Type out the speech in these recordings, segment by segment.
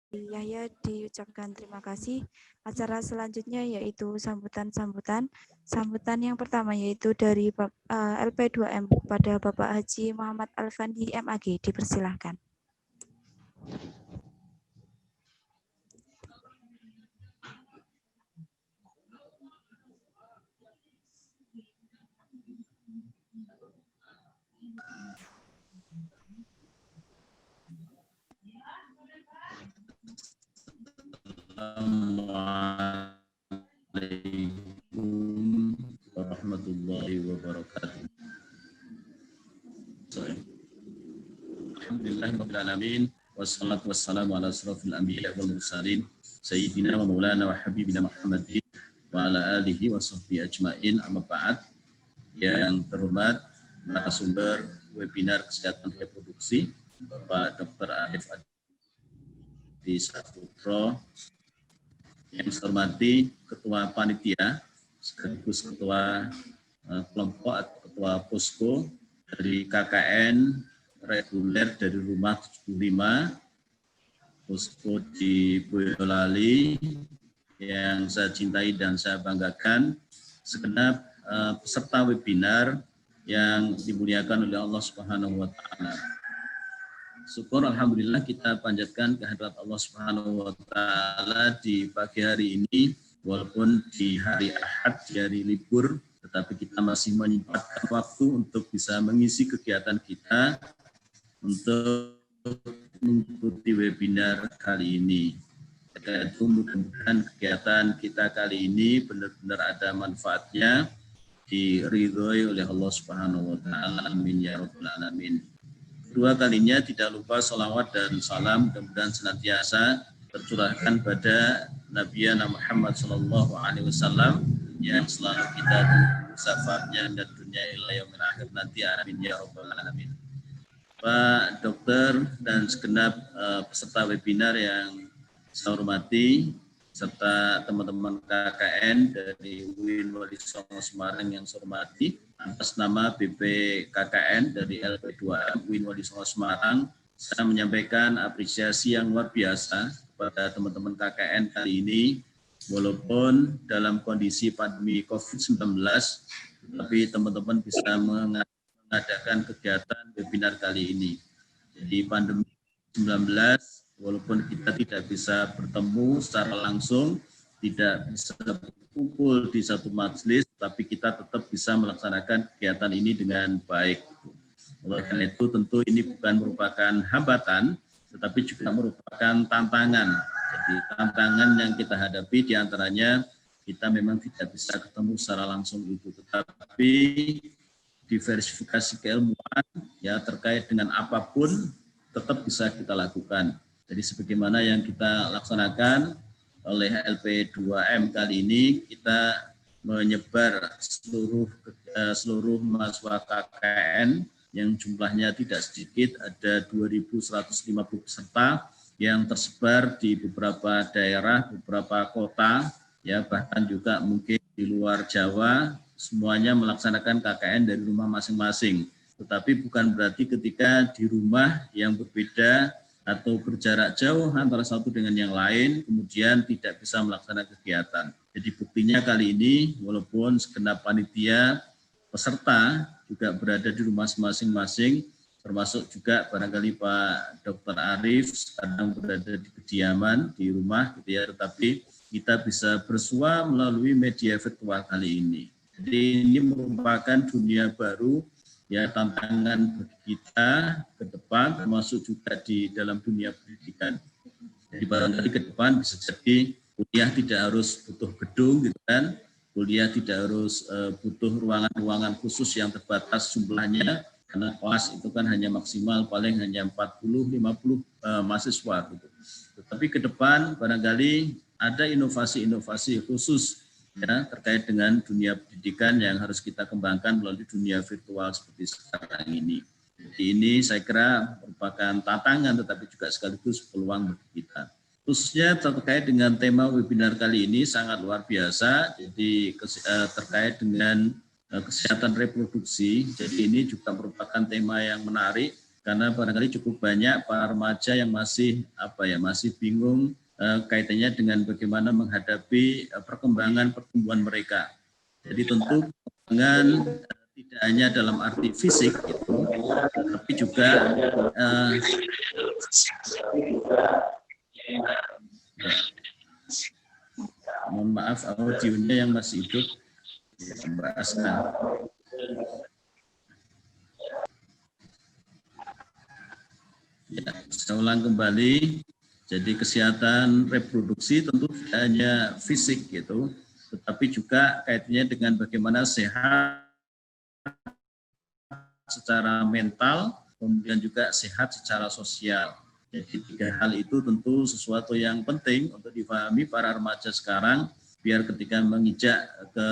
Yahya diucapkan terima kasih. Acara selanjutnya yaitu sambutan-sambutan. Sambutan yang pertama yaitu dari LP2M kepada Bapak Haji Muhammad Alfandi MAG. Dipersilahkan. Assalamualaikum warahmatullahi wabarakatuh. Alhamdulillahirabbil alamin wassalatu wassalamu ala asrofil anbiya wal mursalin sayyidina wa maulana wa habibina Muhammadin wa ala alihi wa sahbihi ajmain. Amma ba'd. Yang terhormat narasumber webinar kesehatan reproduksi Bapak Dr. Arif Adi Saputro, yang saya hormati Ketua Panitia sekaligus Ketua Kelompok atau Ketua Posko dari KKN reguler dari Rumah 75 Posko di Boyolali yang saya cintai dan saya banggakan, segenap peserta webinar yang dimuliakan oleh Allah Subhanahu wa taala. Syukur alhamdulillah kita panjatkan kehadirat Allah Subhanahu wa taala di pagi hari ini, walaupun di hari Ahad, di hari libur, tetapi kita masih menyempatkan waktu untuk bisa mengisi kegiatan kita untuk mengikuti webinar kali ini. Itu mudah-mudahan kegiatan kita kali ini benar-benar ada manfaatnya, diridhoi oleh Allah Subhanahu wa taala. Amin ya rabbal alamin. Kedua kalinya tidak lupa salawat dan salam mudah-mudahan senantiasa tercurahkan pada Nabi Muhammad SAW yang selalu kita tunggu syafaatnya dan dunia ila yaumil akhir nanti. Amin ya rabbal alamin. Pak Dokter dan segenap peserta webinar yang saya hormati, serta teman-teman KKN dari UIN Wali Songo Semarang yang saya hormati, atas nama BPKKN dari LP2M UIN Wali Songo Semarang, saya menyampaikan apresiasi yang luar biasa kepada teman-teman KKN kali ini, walaupun dalam kondisi pandemi COVID-19, tapi teman-teman bisa mengadakan kegiatan webinar kali ini. Jadi pandemi 19, walaupun kita tidak bisa bertemu secara langsung, tidak bisa berkumpul di satu majelis, tapi kita tetap bisa melaksanakan kegiatan ini dengan baik. Oleh karena itu tentu ini bukan merupakan hambatan, tetapi juga merupakan tantangan. Jadi tantangan yang kita hadapi diantaranya kita memang tidak bisa ketemu secara langsung itu, tetapi diversifikasi keilmuan ya terkait dengan apapun tetap bisa kita lakukan. Jadi sebagaimana yang kita laksanakan oleh LP2M kali ini, kita menyebar seluruh mahasiswa KKN yang jumlahnya tidak sedikit, ada 2.150 peserta yang tersebar di beberapa daerah, beberapa kota, ya bahkan juga mungkin di luar Jawa, semuanya melaksanakan KKN dari rumah masing-masing. Tetapi bukan berarti ketika di rumah yang berbeda atau berjarak jauh antara satu dengan yang lain, kemudian tidak bisa melaksanakan kegiatan. Jadi buktinya kali ini, walaupun segenap panitia peserta juga berada di rumah masing-masing, termasuk juga barangkali Pak Dr. Arif sekarang berada di kediaman, di rumah, gitu ya, tetapi kita bisa bersua melalui media virtual kali ini. Jadi ini merupakan dunia baru, ya tantangan bagi kita ke depan, termasuk juga di dalam dunia pendidikan. Jadi barangkali ke depan bisa jadi kuliah tidak harus butuh gedung, gitu kan? Kuliah tidak harus butuh ruangan-ruangan khusus yang terbatas jumlahnya, karena kelas itu kan hanya maksimal paling hanya 40-50 mahasiswa. Gitu. Tetapi ke depan barangkali ada inovasi-inovasi khusus ya, terkait dengan dunia pendidikan yang harus kita kembangkan melalui dunia virtual seperti sekarang ini. Jadi ini saya kira merupakan tantangan tetapi juga sekaligus peluang bagi kita. Khususnya terkait dengan tema webinar kali ini sangat luar biasa, jadi terkait dengan kesehatan reproduksi. Jadi ini juga merupakan tema yang menarik karena barangkali cukup banyak para remaja yang masih masih bingung kaitannya dengan bagaimana menghadapi perkembangan pertumbuhan mereka. Jadi tentu perkembangan tidak hanya dalam arti fisik gitu, tapi juga mohon maaf audionya yang masih hidup Mbak Asna. Ya, saya ulang kembali. Jadi kesehatan reproduksi tentu tidak hanya fisik gitu, tetapi juga kaitannya dengan bagaimana sehat secara mental, kemudian juga sehat secara sosial. Jadi tiga hal itu tentu sesuatu yang penting untuk dipahami para remaja sekarang, biar ketika menginjak ke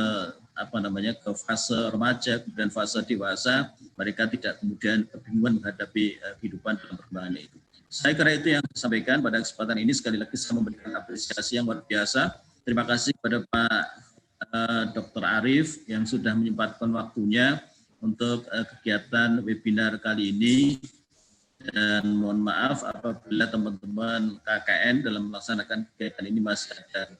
fase remaja kemudian fase dewasa, mereka tidak kemudian kebingungan menghadapi kehidupan dalam perkembangannya itu. Saya kira itu yang saya sampaikan pada kesempatan ini. Sekali lagi saya memberikan apresiasi yang luar biasa. Terima kasih kepada Pak Dr. Arif yang sudah menyempatkan waktunya untuk kegiatan webinar kali ini. Dan mohon maaf apabila teman-teman KKN dalam melaksanakan kegiatan ini masih ada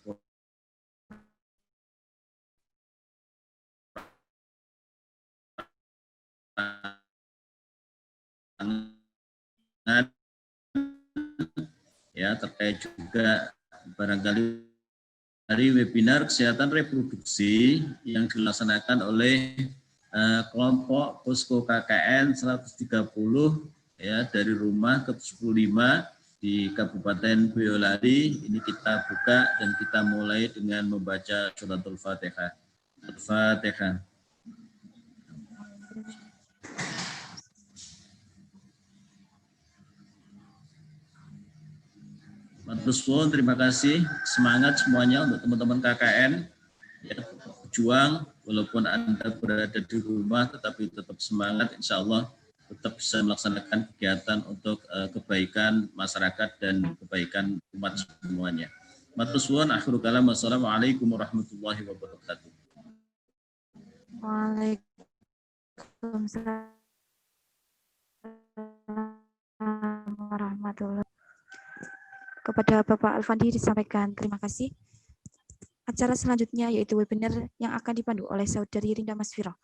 ya terkait juga barangkali dari webinar kesehatan reproduksi yang dilaksanakan oleh kelompok Posko KKN 130 ya dari rumah ke 75 di Kabupaten Boyolali. Ini kita buka dan kita mulai dengan membaca suratul Fatihah. Al-Fatihah. Matur suwun, terima kasih. Semangat semuanya untuk teman-teman KKN. Ya, berjuang walaupun Anda berada di rumah tetapi tetap semangat, insya Allah tetap bisa melaksanakan kegiatan untuk kebaikan masyarakat dan kebaikan umat semuanya. Matur suwun, akhirul kalam, wassalamualaikum warahmatullahi wabarakatuh. Waalaikumsalam warahmatullahi. Kepada Bapak Alfandi disampaikan terima kasih. Acara selanjutnya yaitu webinar yang akan dipandu oleh Saudari Rinda Masfiroh.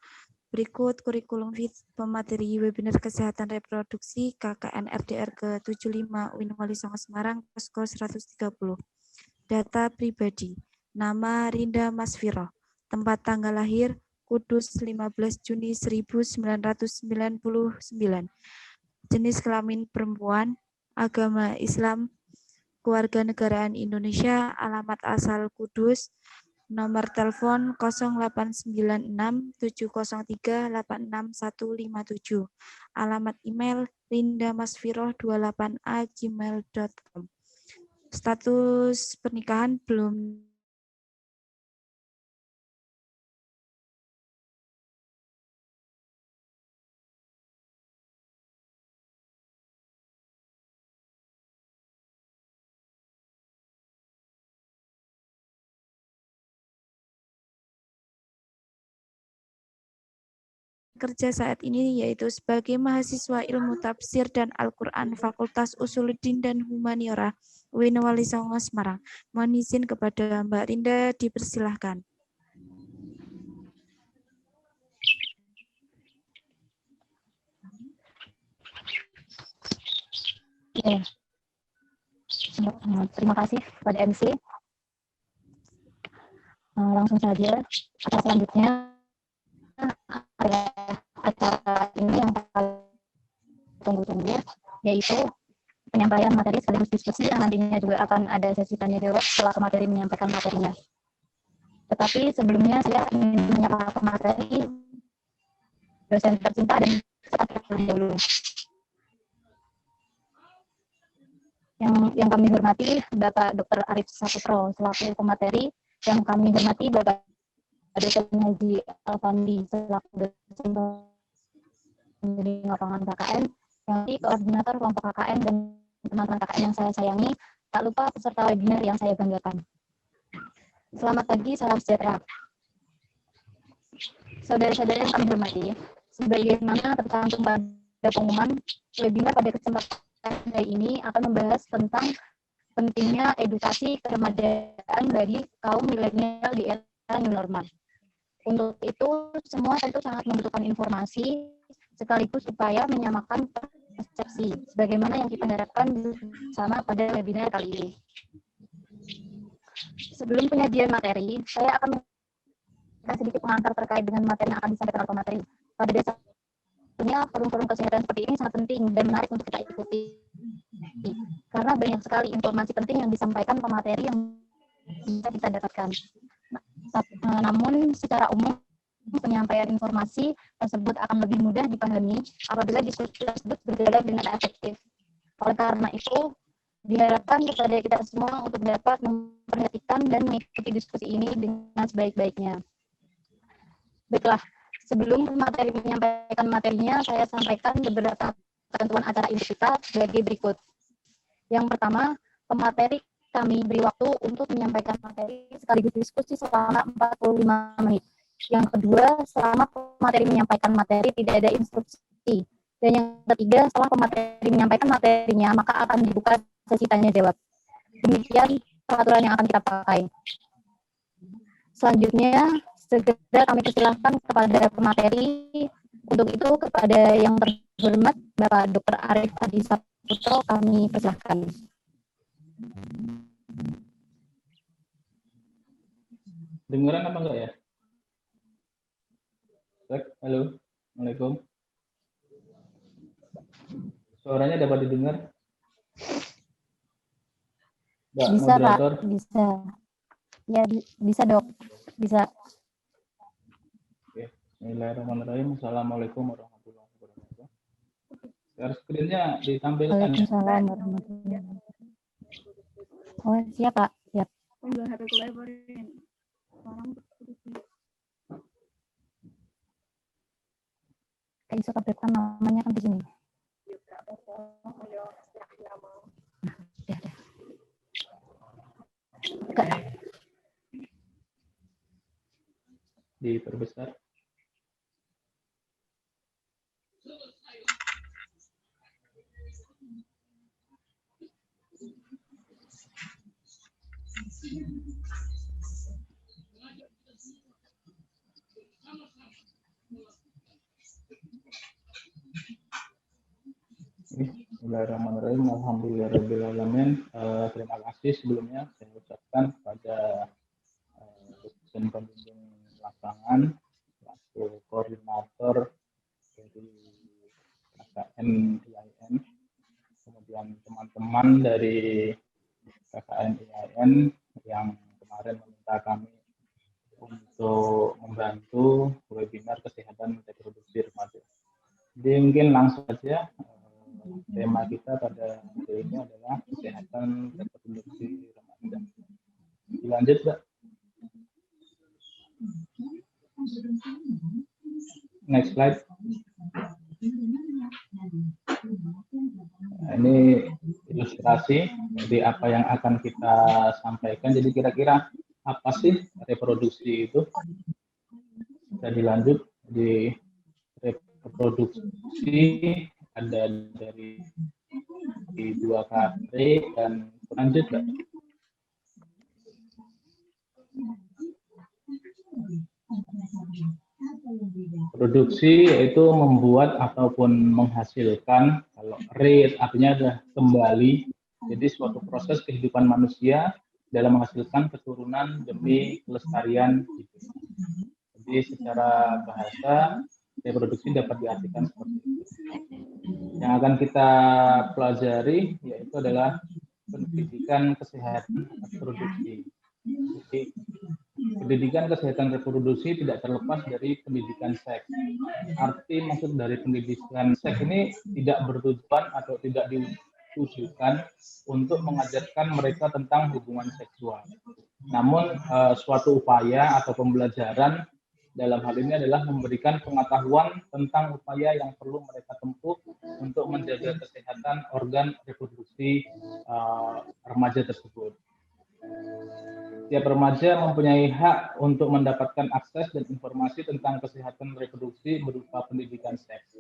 Berikut kurikulum pemateri webinar kesehatan reproduksi KKN RDR ke-75 UIN Wali Songo Semarang, Posko 130. Data pribadi, nama Rinda Masfiroh, tempat tanggal lahir Kudus 15 Juni 1999, jenis kelamin perempuan, agama Islam, kewarganegaraan Indonesia, alamat asal Kudus, nomor telepon 0896 703 86157. Alamat email rindamasfiroh28@gmail.com. Status pernikahan belum kerja saat ini yaitu sebagai mahasiswa ilmu tafsir dan Al-Quran Fakultas Usuluddin dan Humaniora UIN Wali Songo Semarang. Mohon izin kepada Mbak Rinda dipersilahkan. Oke. Terima kasih kepada MC. Langsung saja acara selanjutnya adalah acara ini yang tunggu-tunggu, yaitu penyampaian materi sekaligus diskusi yang nantinya juga akan ada sesi tanya jawab setelah pemateri menyampaikan materinya. Tetapi sebelumnya saya ingin menyapa pemateri dosen tercinta dan terlebih dahulu. Yang kami hormati Bapak Dr. Arif Saputro selaku pemateri, yang kami hormati Bapak Dr. Haji Alfandi selaku dosen pembimbing lapangan KKN, yang di koordinator kelompok KKN dan teman-teman KKN yang saya sayangi, tak lupa peserta webinar yang saya banggakan. Selamat pagi, salam sejahtera. Saudara-saudara yang kami hormati, sebagaimana tercantum pada pengumuman, webinar pada kesempatan hari ini akan membahas tentang pentingnya edukasi keremajaaan bagi kaum milenial di era new normal. Untuk itu, semua tentu sangat membutuhkan informasi sekaligus upaya menyamakan persepsi, sebagaimana yang kita harapkan bersama pada webinar kali ini. Sebelum penyajian materi, saya akan memberikan sedikit pengantar terkait dengan materi yang akan disampaikan oleh pemateri. Pada dasarnya, forum-forum kesehatan seperti ini sangat penting dan menarik untuk kita ikuti. Karena banyak sekali informasi penting yang disampaikan pemateri yang bisa kita dapatkan. Namun, secara umum, penyampaian informasi tersebut akan lebih mudah dipahami apabila diskusi tersebut berjalan dengan efektif. Oleh karena itu, diharapkan kepada kita semua untuk dapat memperhatikan dan mengikuti diskusi ini dengan sebaik-baiknya. Baiklah, sebelum pemateri menyampaikan materinya, saya sampaikan beberapa ketentuan acara ini kita sebagai berikut. Yang pertama, pemateri kami beri waktu untuk menyampaikan materi sekaligus diskusi selama 45 menit. Yang kedua, selama pemateri menyampaikan materi tidak ada instruksi. Dan yang ketiga, setelah pemateri menyampaikan materinya, maka akan dibuka sesi tanya jawab. Demikian peraturan yang akan kita pakai. Selanjutnya, segera kami persilahkan kepada pemateri. Untuk itu, kepada yang terhormat Bapak Dr. Arif Adi Saputro, kami persilahkan. Dengeran apa enggak ya? Halo, Assalamualaikum. Suaranya dapat didengar? Mbak, Bisa, moderator? Pak, bisa. Ya, bisa, Dok. Bisa. Oke. Bismillahirrahmanirrahim. Assalamualaikum warahmatullahi wabarakatuh. Share screen-nya ditampilkan ya? Waalaikumsalam warahmatullahi wabarakatuh. Oh, siap, Pak. Siap. Kayak suka breakdown namanya kan di sini. Diperbesar. Bismillahirrahmanirrahim. Alhamdulillahirrahmanirrahim. Terima kasih sebelumnya saya ucapkan kepada dosen pembimbing lapangan, selaku koordinator dari KKN IAIN, kemudian teman-teman dari KKN IAIN yang kemarin meminta kami untuk membantu webinar kesehatan reproduksi remaja. Jadi mungkin langsung saja, tema kita pada hari ini adalah kesehatan reproduksi remaja. Dilanjut, Mbak. Next slide. Nah, ini ilustrasi dari apa yang akan kita sampaikan. Jadi kira-kira apa sih reproduksi itu? Kita dilanjut. Di reproduksi ada dari dua kate dan lanjut, Mbak. Produksi yaitu membuat ataupun menghasilkan. Kalau rate artinya adalah kembali. Jadi suatu proses kehidupan manusia dalam menghasilkan keturunan demi kelestarian hidup. Jadi secara bahasa reproduksi dapat diartikan seperti itu. Yang akan kita pelajari yaitu adalah pendidikan kesehatan reproduksi. Jadi, pendidikan kesehatan reproduksi tidak terlepas dari pendidikan seks. Arti maksud dari pendidikan seks ini tidak bertujuan atau tidak ditujukan untuk mengajarkan mereka tentang hubungan seksual. Namun suatu upaya atau pembelajaran dalam hal ini adalah memberikan pengetahuan tentang upaya yang perlu mereka tempuh untuk menjaga kesehatan organ reproduksi remaja tersebut. Setiap remaja mempunyai hak untuk mendapatkan akses dan informasi tentang kesehatan reproduksi berupa pendidikan seks.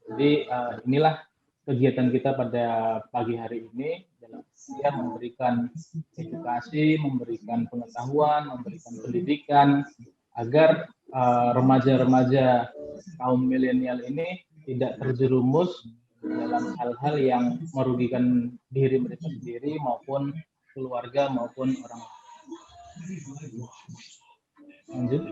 Jadi inilah kegiatan kita pada pagi hari ini dalam memberikan edukasi, memberikan pengetahuan, memberikan pendidikan agar remaja-remaja kaum milenial ini tidak terjerumus dalam hal-hal yang merugikan diri mereka sendiri maupun keluarga maupun orang lain. Lanjut.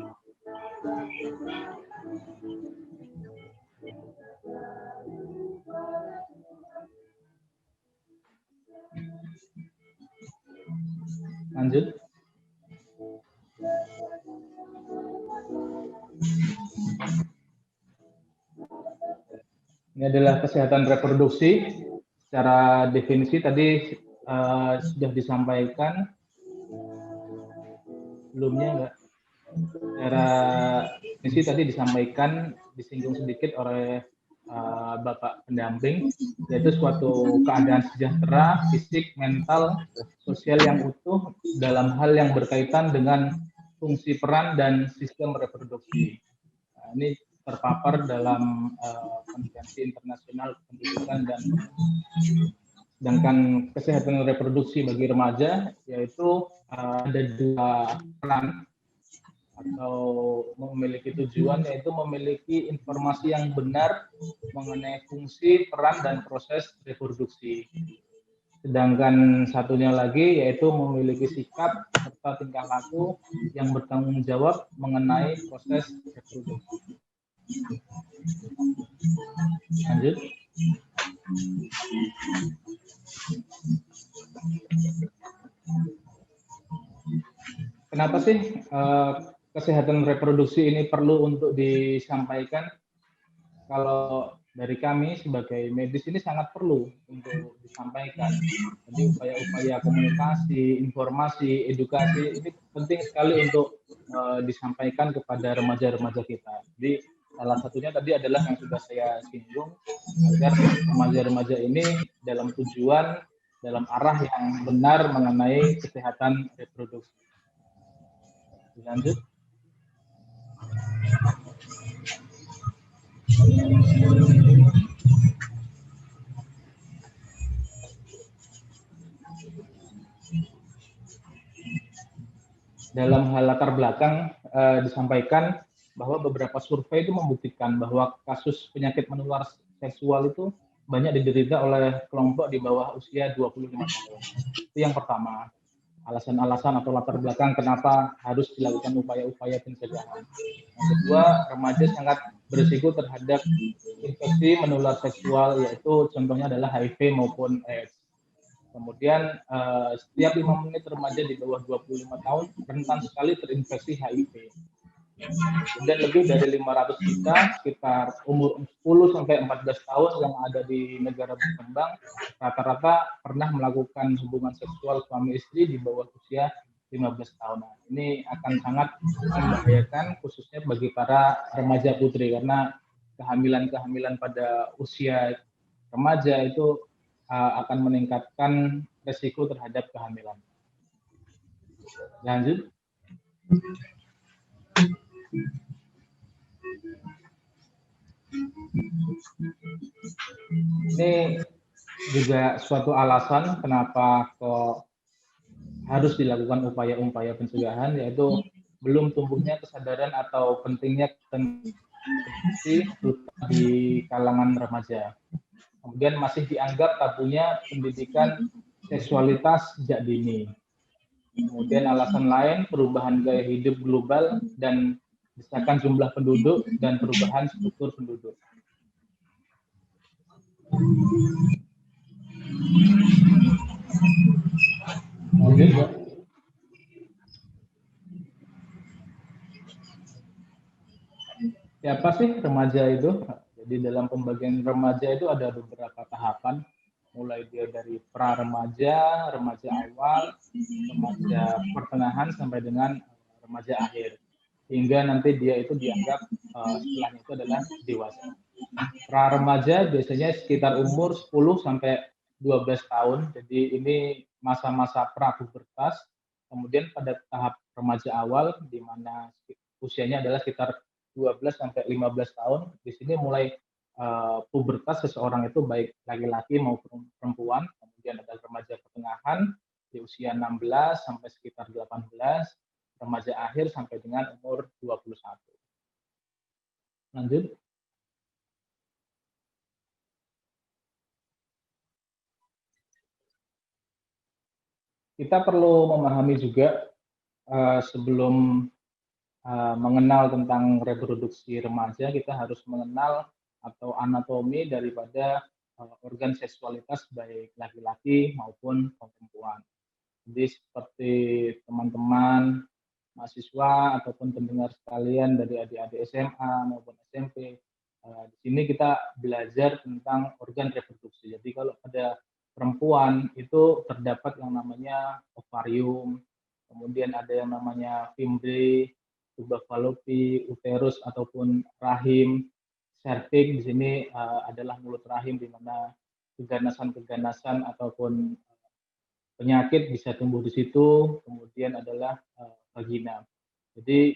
Lanjut. Ini adalah kesehatan reproduksi. Secara definisi tadi sudah disampaikan. Sebelumnya enggak? Secara definisi tadi disampaikan, disinggung sedikit oleh Bapak pendamping, yaitu suatu keadaan sejahtera, fisik, mental, sosial yang utuh dalam hal yang berkaitan dengan fungsi peran dan sistem reproduksi. Nah, ini terpapar dalam konvensi internasional pendidikan dan sedangkan kesehatan reproduksi bagi remaja yaitu ada dua peran atau memiliki tujuan, yaitu memiliki informasi yang benar mengenai fungsi, peran, dan proses reproduksi. Sedangkan satunya lagi yaitu memiliki sikap serta tingkah laku yang bertanggung jawab mengenai proses reproduksi. Lanjut. Kenapa sih kesehatan reproduksi ini perlu untuk disampaikan? Kalau dari kami sebagai medis ini sangat perlu untuk disampaikan. Jadi upaya-upaya komunikasi, informasi, edukasi ini penting sekali untuk disampaikan kepada remaja-remaja kita. Jadi salah satunya tadi adalah yang sudah saya singgung, agar remaja-remaja ini dalam tujuan, dalam arah yang benar mengenai kesehatan reproduksi. Lanjut. Dalam hal latar belakang disampaikan bahwa beberapa survei itu membuktikan bahwa kasus penyakit menular seksual itu banyak diderita oleh kelompok di bawah usia 25 tahun. Itu yang pertama. Alasan-alasan atau latar belakang kenapa harus dilakukan upaya-upaya pencegahan. Yang kedua, remaja sangat berisiko terhadap infeksi menular seksual, yaitu contohnya adalah HIV maupun AIDS. Kemudian setiap 5 menit remaja di bawah 25 tahun rentan sekali terinfeksi HIV. Dan lebih dari 500 juta sekitar umur 10 sampai 14 tahun yang ada di negara berkembang rata-rata pernah melakukan hubungan seksual suami istri di bawah usia 15 tahun. Ini akan sangat membahayakan khususnya bagi para remaja putri karena kehamilan-kehamilan pada usia remaja itu akan meningkatkan resiko terhadap kehamilan. Lanjut. Ini juga suatu alasan kenapa kok harus dilakukan upaya-upaya pencegahan, yaitu belum tumbuhnya kesadaran atau pentingnya di kalangan remaja. Kemudian masih dianggap tabunya pendidikan seksualitas sejak dini. Kemudian alasan lain perubahan gaya hidup global dan desakan jumlah penduduk dan perubahan struktur penduduk. Lanjut. Siapa sih remaja itu? Jadi dalam pembagian remaja itu ada beberapa tahapan, mulai dia dari pra-remaja, remaja awal, remaja pertengahan sampai dengan remaja akhir. Hingga nanti dia itu dianggap setelahnya itu adalah dewasa. Pra-remaja biasanya sekitar umur 10 sampai 12 tahun. Jadi ini masa-masa pra-pubertas. Kemudian pada tahap remaja awal di mana usianya adalah sekitar 12 sampai 15 tahun. Di sini mulai pubertas seseorang itu baik laki-laki maupun perempuan. Kemudian ada remaja pertengahan di usia 16 sampai sekitar 18, remaja akhir sampai dengan umur 21. Lanjut. Kita perlu memahami juga sebelum mengenal tentang reproduksi remaja, kita harus mengenal atau anatomi daripada organ seksualitas baik laki-laki maupun perempuan. Jadi seperti teman-teman mahasiswa ataupun pendengar sekalian dari adik-adik SMA maupun SMP, di sini kita belajar tentang organ reproduksi. Jadi kalau pada perempuan itu terdapat yang namanya ovarium, kemudian ada yang namanya fimbre, tuba fallopi, uterus ataupun rahim, cervix di sini adalah mulut rahim di mana keganasan-keganasan ataupun penyakit bisa tumbuh di situ, kemudian adalah vagina. Jadi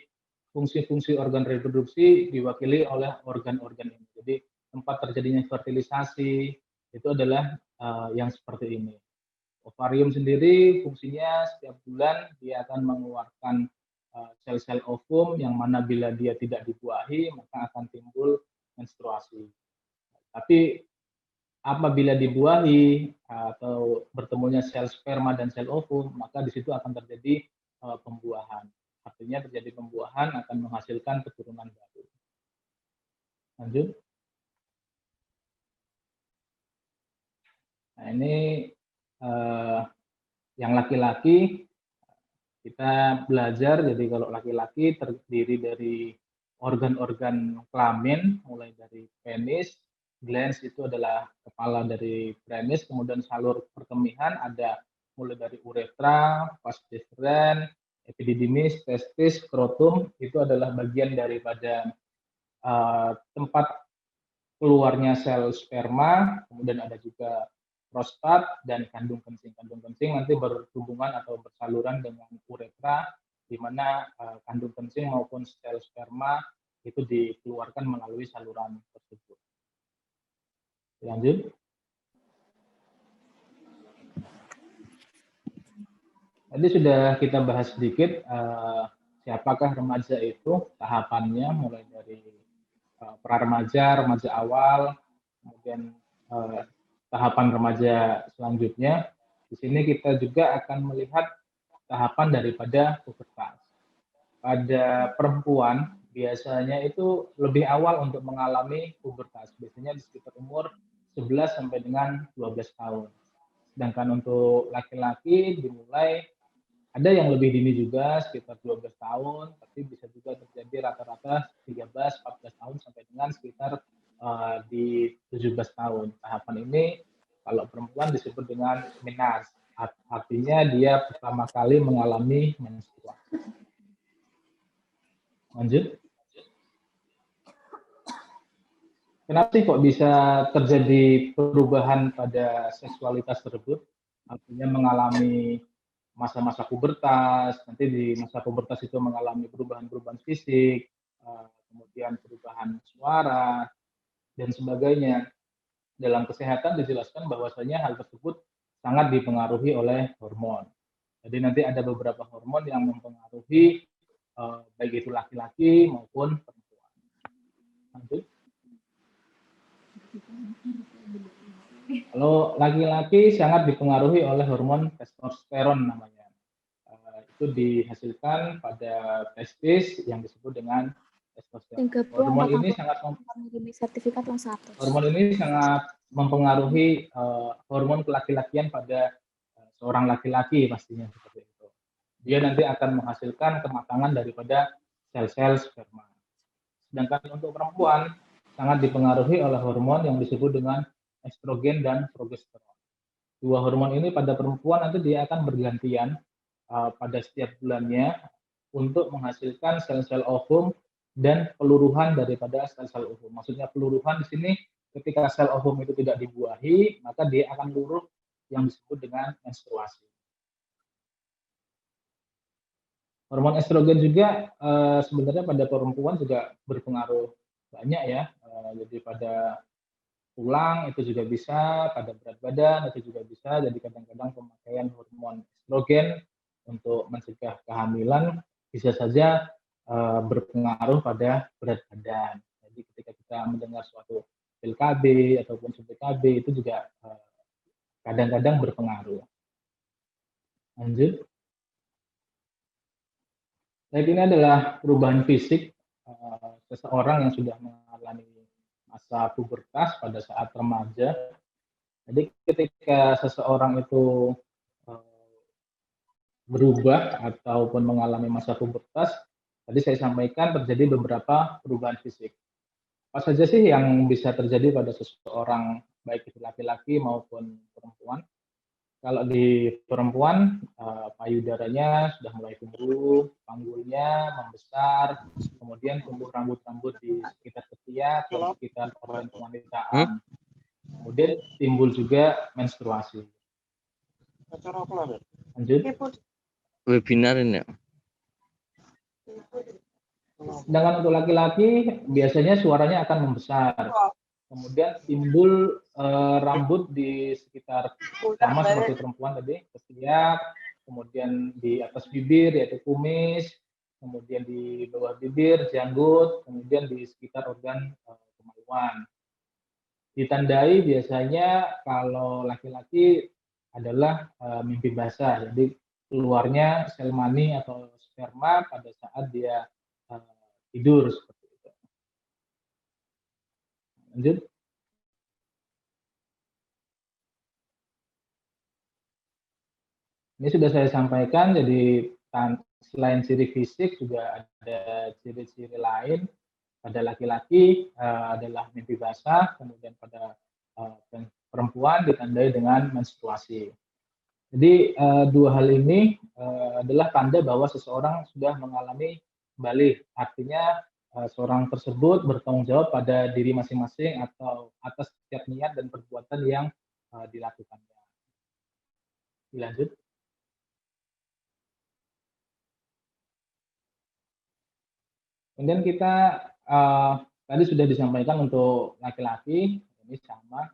fungsi-fungsi organ reproduksi diwakili oleh organ-organ ini. Jadi tempat terjadinya fertilisasi itu adalah yang seperti ini. Ovarium sendiri fungsinya setiap bulan dia akan mengeluarkan sel-sel ovum yang mana bila dia tidak dibuahi maka akan timbul menstruasi. Tapi apabila dibuahi atau bertemunya sel sperma dan sel ovum, maka di situ akan terjadi pembuahan. Artinya terjadi pembuahan akan menghasilkan keturunan baru. Lanjut. Nah, ini yang laki-laki kita belajar, jadi kalau laki-laki terdiri dari organ-organ kelamin, mulai dari penis, glans itu adalah kepala dari penis, kemudian salur perkemihan ada mulai dari uretra, vas deferens, epididymis, testis, skrotum, itu adalah bagian daripada tempat keluarnya sel sperma, kemudian ada juga prostat dan kandung kencing. Kandung kencing nanti berhubungan atau bersaluran dengan uretra, di mana kandung kencing maupun sel sperma itu dikeluarkan melalui saluran tersebut. Lanjut. Tadi sudah kita bahas sedikit siapakah remaja itu, tahapannya mulai dari pra-remaja, remaja awal, kemudian tahapan remaja selanjutnya. Di sini kita juga akan melihat tahapan daripada pubertas. Pada perempuan biasanya itu lebih awal untuk mengalami pubertas, biasanya di sekitar umur 11 sampai dengan 12 tahun. Sedangkan untuk laki-laki dimulai ada yang lebih dini juga, sekitar 12 tahun, tapi bisa juga terjadi rata-rata 13-14 tahun sampai dengan sekitar di 17 tahun. Tahapan ini kalau perempuan disebut dengan menarche, artinya dia pertama kali mengalami menstruasi. Lanjut. Kenapa sih kok bisa terjadi perubahan pada seksualitas tersebut? Artinya mengalami masa-masa pubertas, nanti di masa pubertas itu mengalami perubahan-perubahan fisik, kemudian perubahan suara, dan sebagainya. Dalam kesehatan dijelaskan bahwasanya hal tersebut sangat dipengaruhi oleh hormon. Jadi nanti ada beberapa hormon yang mempengaruhi baik itu laki-laki maupun perempuan. Lanjut. Kalau laki-laki sangat dipengaruhi oleh hormon testosteron namanya. Itu dihasilkan pada testis yang disebut dengan testosteron. Hormon ini sangat mempengaruhi hormon kelaki-lakian pada seorang laki-laki pastinya seperti itu. Dia nanti akan menghasilkan kematangan daripada sel-sel sperma. Sedangkan untuk perempuan sangat dipengaruhi oleh hormon yang disebut dengan estrogen dan progesteron. Dua hormon ini pada perempuan nanti dia akan bergantian pada setiap bulannya untuk menghasilkan sel-sel ovum dan peluruhan daripada sel-sel ovum. Maksudnya peluruhan di sini ketika sel ovum itu tidak dibuahi, maka dia akan luruh yang disebut dengan menstruasi. Hormon estrogen juga sebenarnya pada perempuan juga berpengaruh banyak ya. Jadi pada tulang itu juga bisa, pada berat badan itu juga bisa. Jadi kadang-kadang pemakaian hormon estrogen untuk mencegah kehamilan bisa saja berpengaruh pada berat badan. Jadi ketika kita mendengar suatu pil KB ataupun suntik KB itu juga kadang-kadang berpengaruh. Lanjut. Baik, ini adalah perubahan fisik seseorang yang sudah mengalami masa pubertas pada saat remaja. Jadi ketika seseorang itu berubah ataupun mengalami masa pubertas, tadi saya sampaikan terjadi beberapa perubahan fisik. Apa saja sih yang bisa terjadi pada seseorang, baik itu laki-laki maupun perempuan? Kalau di perempuan, payudaranya sudah mulai tumbuh, panggulnya membesar, kemudian tumbuh rambut-rambut di sekitar ketiak, di sekitar organ kewanitaan. Kemudian timbul juga menstruasi. Lanjut. Webinar ini. Sedangkan untuk laki-laki, biasanya suaranya akan membesar. Kemudian timbul rambut di sekitar, sama seperti perempuan tadi, ketiak, kemudian di atas bibir yaitu kumis, kemudian di bawah bibir janggut, kemudian di sekitar organ kemaluan. Ditandai biasanya kalau laki-laki adalah mimpi basah, jadi keluarnya sel mani atau sperma pada saat dia tidur seperti itu. Lanjut. Ini sudah saya sampaikan, jadi selain ciri fisik juga ada ciri-ciri lain. Pada laki-laki adalah mimpi basah, kemudian pada perempuan ditandai dengan menstruasi. Jadi dua hal ini adalah tanda bahwa seseorang sudah mengalami balik. Artinya seorang tersebut bertanggung jawab pada diri masing-masing atau atas setiap niat dan perbuatan yang dilakukannya. Dilanjut. Kemudian kita tadi sudah disampaikan untuk laki-laki, ini sama,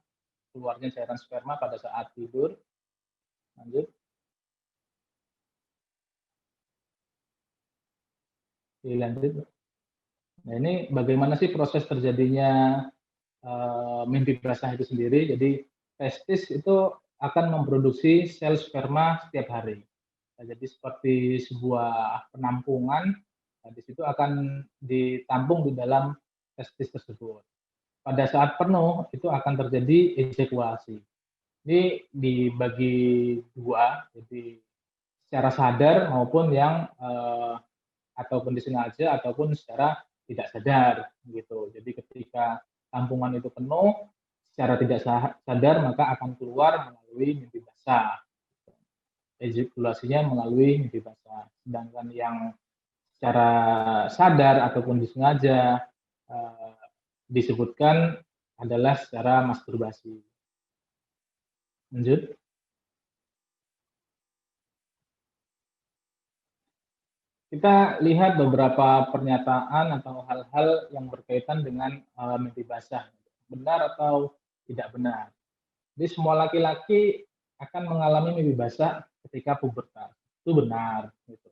keluarnya cairan sperma pada saat tidur. Lanjut. Dilanjut. Nah, ini bagaimana sih proses terjadinya mimpi basah itu sendiri? Jadi testis itu akan memproduksi sel sperma setiap hari. Nah, jadi seperti sebuah penampungan, nah, di situ akan ditampung di dalam testis tersebut. Pada saat penuh itu akan terjadi ejakulasi. Ini dibagi dua, jadi secara sadar maupun yang ataupun disengaja ataupun secara tidak sadar gitu. Jadi ketika tampungan itu penuh secara tidak sadar maka akan keluar melalui mimpi basah. Ejakulasinya melalui mimpi basah. Sedangkan yang secara sadar ataupun disengaja disebutkan adalah secara masturbasi. Lanjut. Kita lihat beberapa pernyataan atau hal-hal yang berkaitan dengan mimpi basah. Benar atau tidak benar. Jadi semua laki-laki akan mengalami mimpi basah ketika pubertas. Itu benar. Gitu.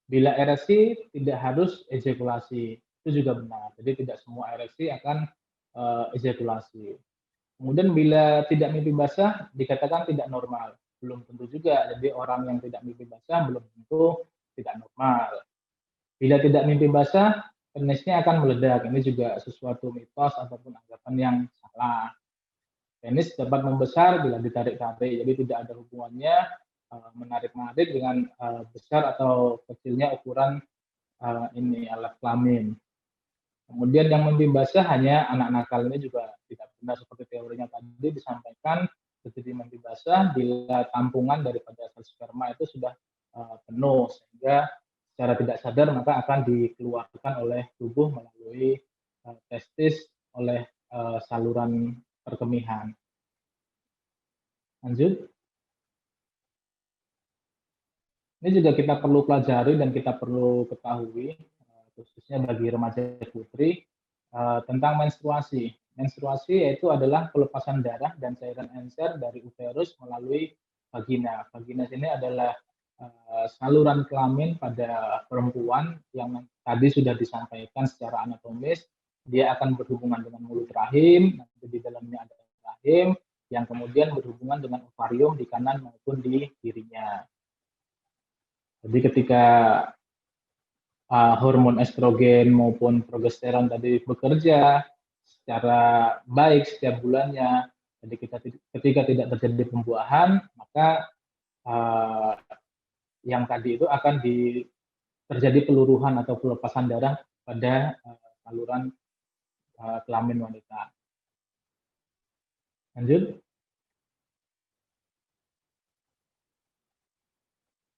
Bila ereksi tidak harus ejakulasi. Itu juga benar. Jadi tidak semua ereksi akan ejakulasi. Kemudian bila tidak mimpi basah dikatakan tidak normal. Belum tentu juga. Jadi orang yang tidak mimpi basah belum tentu tidak normal. Bila tidak mimpi basah, penisnya akan meledak. Ini juga sesuatu mitos ataupun anggapan yang salah. Penis dapat membesar bila ditarik-tarik. Jadi tidak ada hubungannya menarik-narik dengan besar atau kecilnya ukuran ini alat kelamin. Kemudian yang mimpi basah hanya anak nakal, ini juga tidak benar seperti teorinya tadi disampaikan. Terjadi mimpi basah bila tampungan daripada sel sperma itu sudah penuh sehingga secara tidak sadar maka akan dikeluarkan oleh tubuh melalui testis oleh saluran perkemihan. Lanjut. Ini juga kita perlu pelajari dan kita perlu ketahui, khususnya bagi remaja putri. tentang menstruasi. Menstruasi yaitu adalah pelepasan darah dan cairan encer dari uterus melalui vagina. Vagina ini adalah saluran kelamin pada perempuan yang tadi sudah disampaikan secara anatomis. Dia akan berhubungan dengan mulut rahim, nanti di dalamnya ada rahim, yang kemudian berhubungan dengan ovarium di kanan maupun di kirinya. Jadi ketika hormon estrogen maupun progesteron tadi bekerja secara baik setiap bulannya, jadi ketika tidak terjadi pembuahan, maka yang tadi itu akan terjadi peluruhan atau pelepasan darah pada saluran kelamin wanita. Lanjut.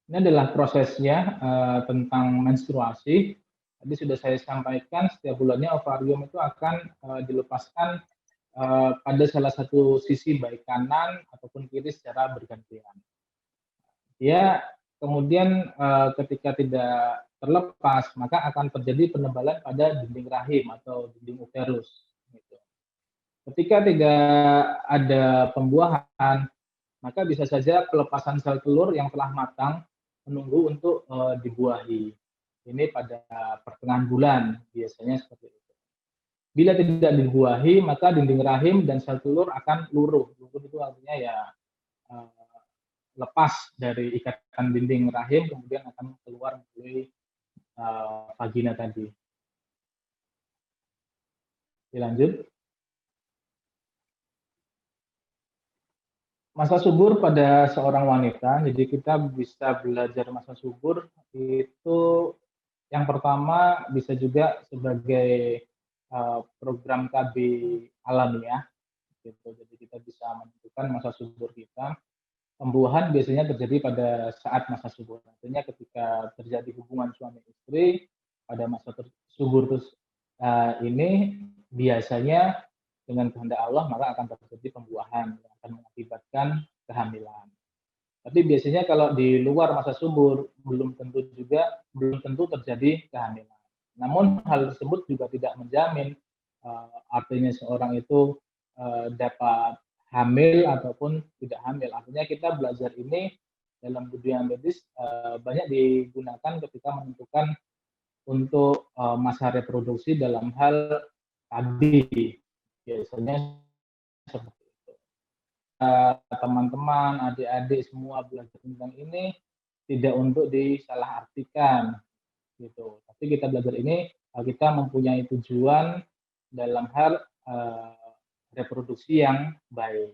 Ini adalah prosesnya tentang menstruasi. Tadi sudah saya sampaikan, setiap bulannya ovarium itu akan dilepaskan pada salah satu sisi baik kanan ataupun kiri secara bergantian. Dia kemudian ketika tidak terlepas, maka akan terjadi penebalan pada dinding rahim atau dinding uterus. Ketika tidak ada pembuahan, maka bisa saja pelepasan sel telur yang telah matang menunggu untuk dibuahi. Ini pada pertengahan bulan, biasanya seperti itu. Bila tidak dibuahi, maka dinding rahim dan sel telur akan luruh. Luruh itu artinya ya lepas dari ikatan dinding rahim, kemudian akan keluar melalui vagina tadi. Dilanjut. Masa subur pada seorang wanita, jadi kita bisa belajar masa subur itu yang pertama bisa juga sebagai program KB alamiah, gitu. Jadi kita bisa menentukan masa subur kita. Pembuahan biasanya terjadi pada saat masa subur. Artinya ketika terjadi hubungan suami istri pada masa subur ini biasanya dengan kehendak Allah maka akan terjadi pembuahan yang akan mengakibatkan kehamilan. Tapi biasanya kalau di luar masa subur belum tentu terjadi kehamilan. Namun hal tersebut juga tidak menjamin artinya seorang itu dapat hamil ataupun tidak hamil. Artinya kita belajar ini dalam dunia medis banyak digunakan ketika menentukan untuk masa reproduksi dalam hal tadi. Biasanya seperti itu. Teman-teman, adik-adik semua belajar tentang ini tidak untuk disalahartikan, gitu. Tapi kita belajar ini kita mempunyai tujuan dalam hal reproduksi yang baik.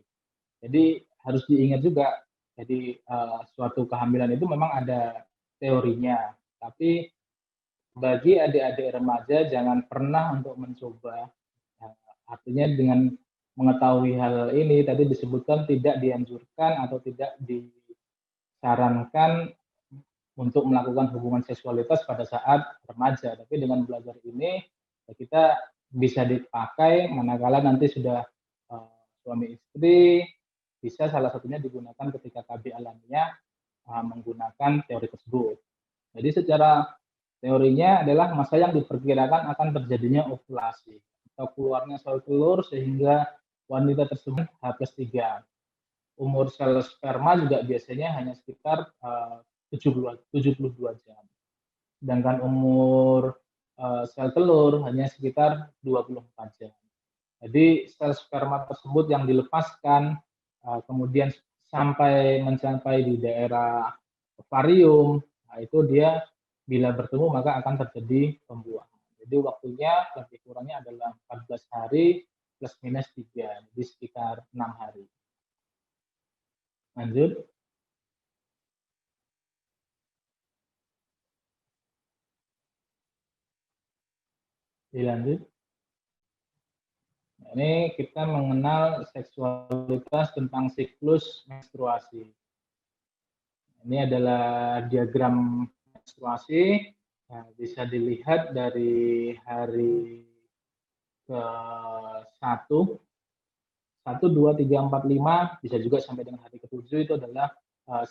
Jadi harus diingat juga. Jadi suatu kehamilan itu memang ada teorinya, tapi bagi adik-adik remaja jangan pernah untuk mencoba. Artinya dengan mengetahui hal ini tadi disebutkan tidak dianjurkan atau tidak disarankan untuk melakukan hubungan seksualitas pada saat remaja. Tapi dengan belajar ini ya kita bisa dipakai manakala nanti sudah suami istri, bisa salah satunya digunakan ketika KB alamiah menggunakan teori tersebut. Jadi secara teorinya adalah masa yang diperkirakan akan terjadinya ovulasi atau keluarnya sel telur sehingga wanita tersebut H+3. Umur sel sperma juga biasanya hanya sekitar 72 jam. Sedangkan umur sel telur hanya sekitar 24 jam. Jadi sel sperma tersebut yang dilepaskan kemudian mencapai di daerah ovarium, nah itu dia bila bertemu maka akan terjadi pembuahan. Jadi waktunya lebih kurangnya adalah 14 hari plus minus 3, jadi sekitar 6 hari. Lanjut. Dilanjut. Nah, ini kita mengenal seksualitas tentang siklus menstruasi. Ini adalah diagram menstruasi. Nah, bisa dilihat dari hari ke-1, 1, 2, 3, 4, 5, bisa juga sampai dengan hari ke-7 itu adalah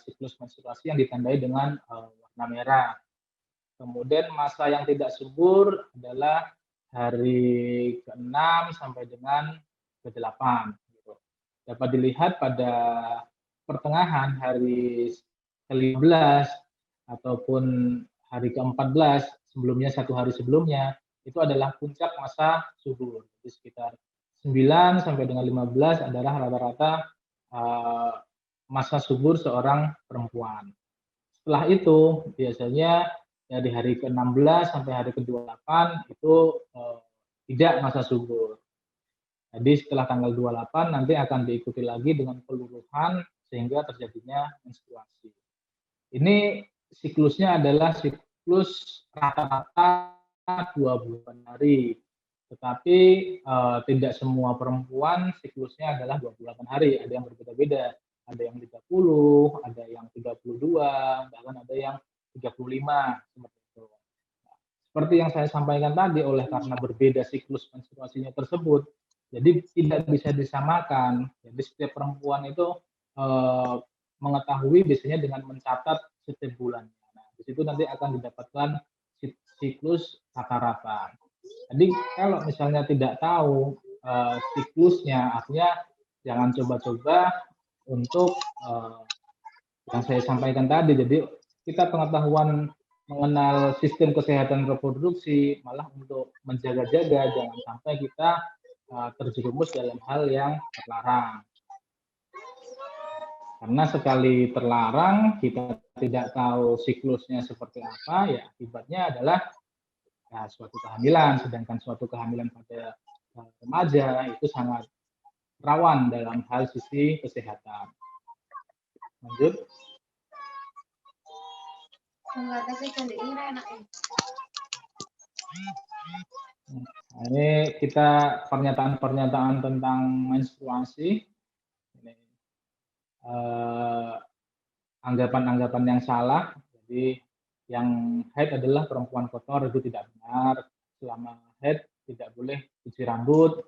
siklus menstruasi yang ditandai dengan warna merah. Kemudian masa yang tidak subur adalah hari ke-6 sampai dengan ke-8. Gitu. Dapat dilihat pada pertengahan hari ke-15 ataupun hari ke-14 sebelumnya, 1 hari sebelumnya, itu adalah puncak masa subur. Jadi sekitar 9 sampai dengan 15 adalah rata-rata masa subur seorang perempuan. Setelah itu biasanya dari hari ke-16 sampai hari ke-28 itu tidak masa subur. Jadi setelah tanggal 28 nanti akan diikuti lagi dengan peluruhan sehingga terjadinya menstruasi. Ini siklusnya adalah siklus rata-rata 28 hari. Tetapi tidak semua perempuan siklusnya adalah 28 hari, ada yang berbeda-beda. Ada yang 30, ada yang 32, bahkan ada yang 35 seperti itu. Seperti yang saya sampaikan tadi, oleh karena berbeda siklus menstruasinya tersebut, jadi tidak bisa disamakan. Jadi setiap perempuan itu mengetahui biasanya dengan mencatat setiap bulannya. Nah, di situ nanti akan didapatkan siklus rata-rata. Jadi kalau misalnya tidak tahu siklusnya, artinya jangan coba-coba untuk yang saya sampaikan tadi. Jadi kita pengetahuan mengenal sistem kesehatan reproduksi, malah untuk menjaga-jaga jangan sampai kita terjerumus dalam hal yang terlarang. Karena sekali terlarang, kita tidak tahu siklusnya seperti apa, ya akibatnya adalah ya, suatu kehamilan. Sedangkan suatu kehamilan pada remaja itu sangat rawan dalam hal sisi kesehatan. Lanjut. Nah, ini kita pernyataan-pernyataan tentang menstruasi. Anggapan-anggapan yang salah. Jadi yang haid adalah perempuan kotor, itu tidak benar. Selama haid tidak boleh cuci rambut.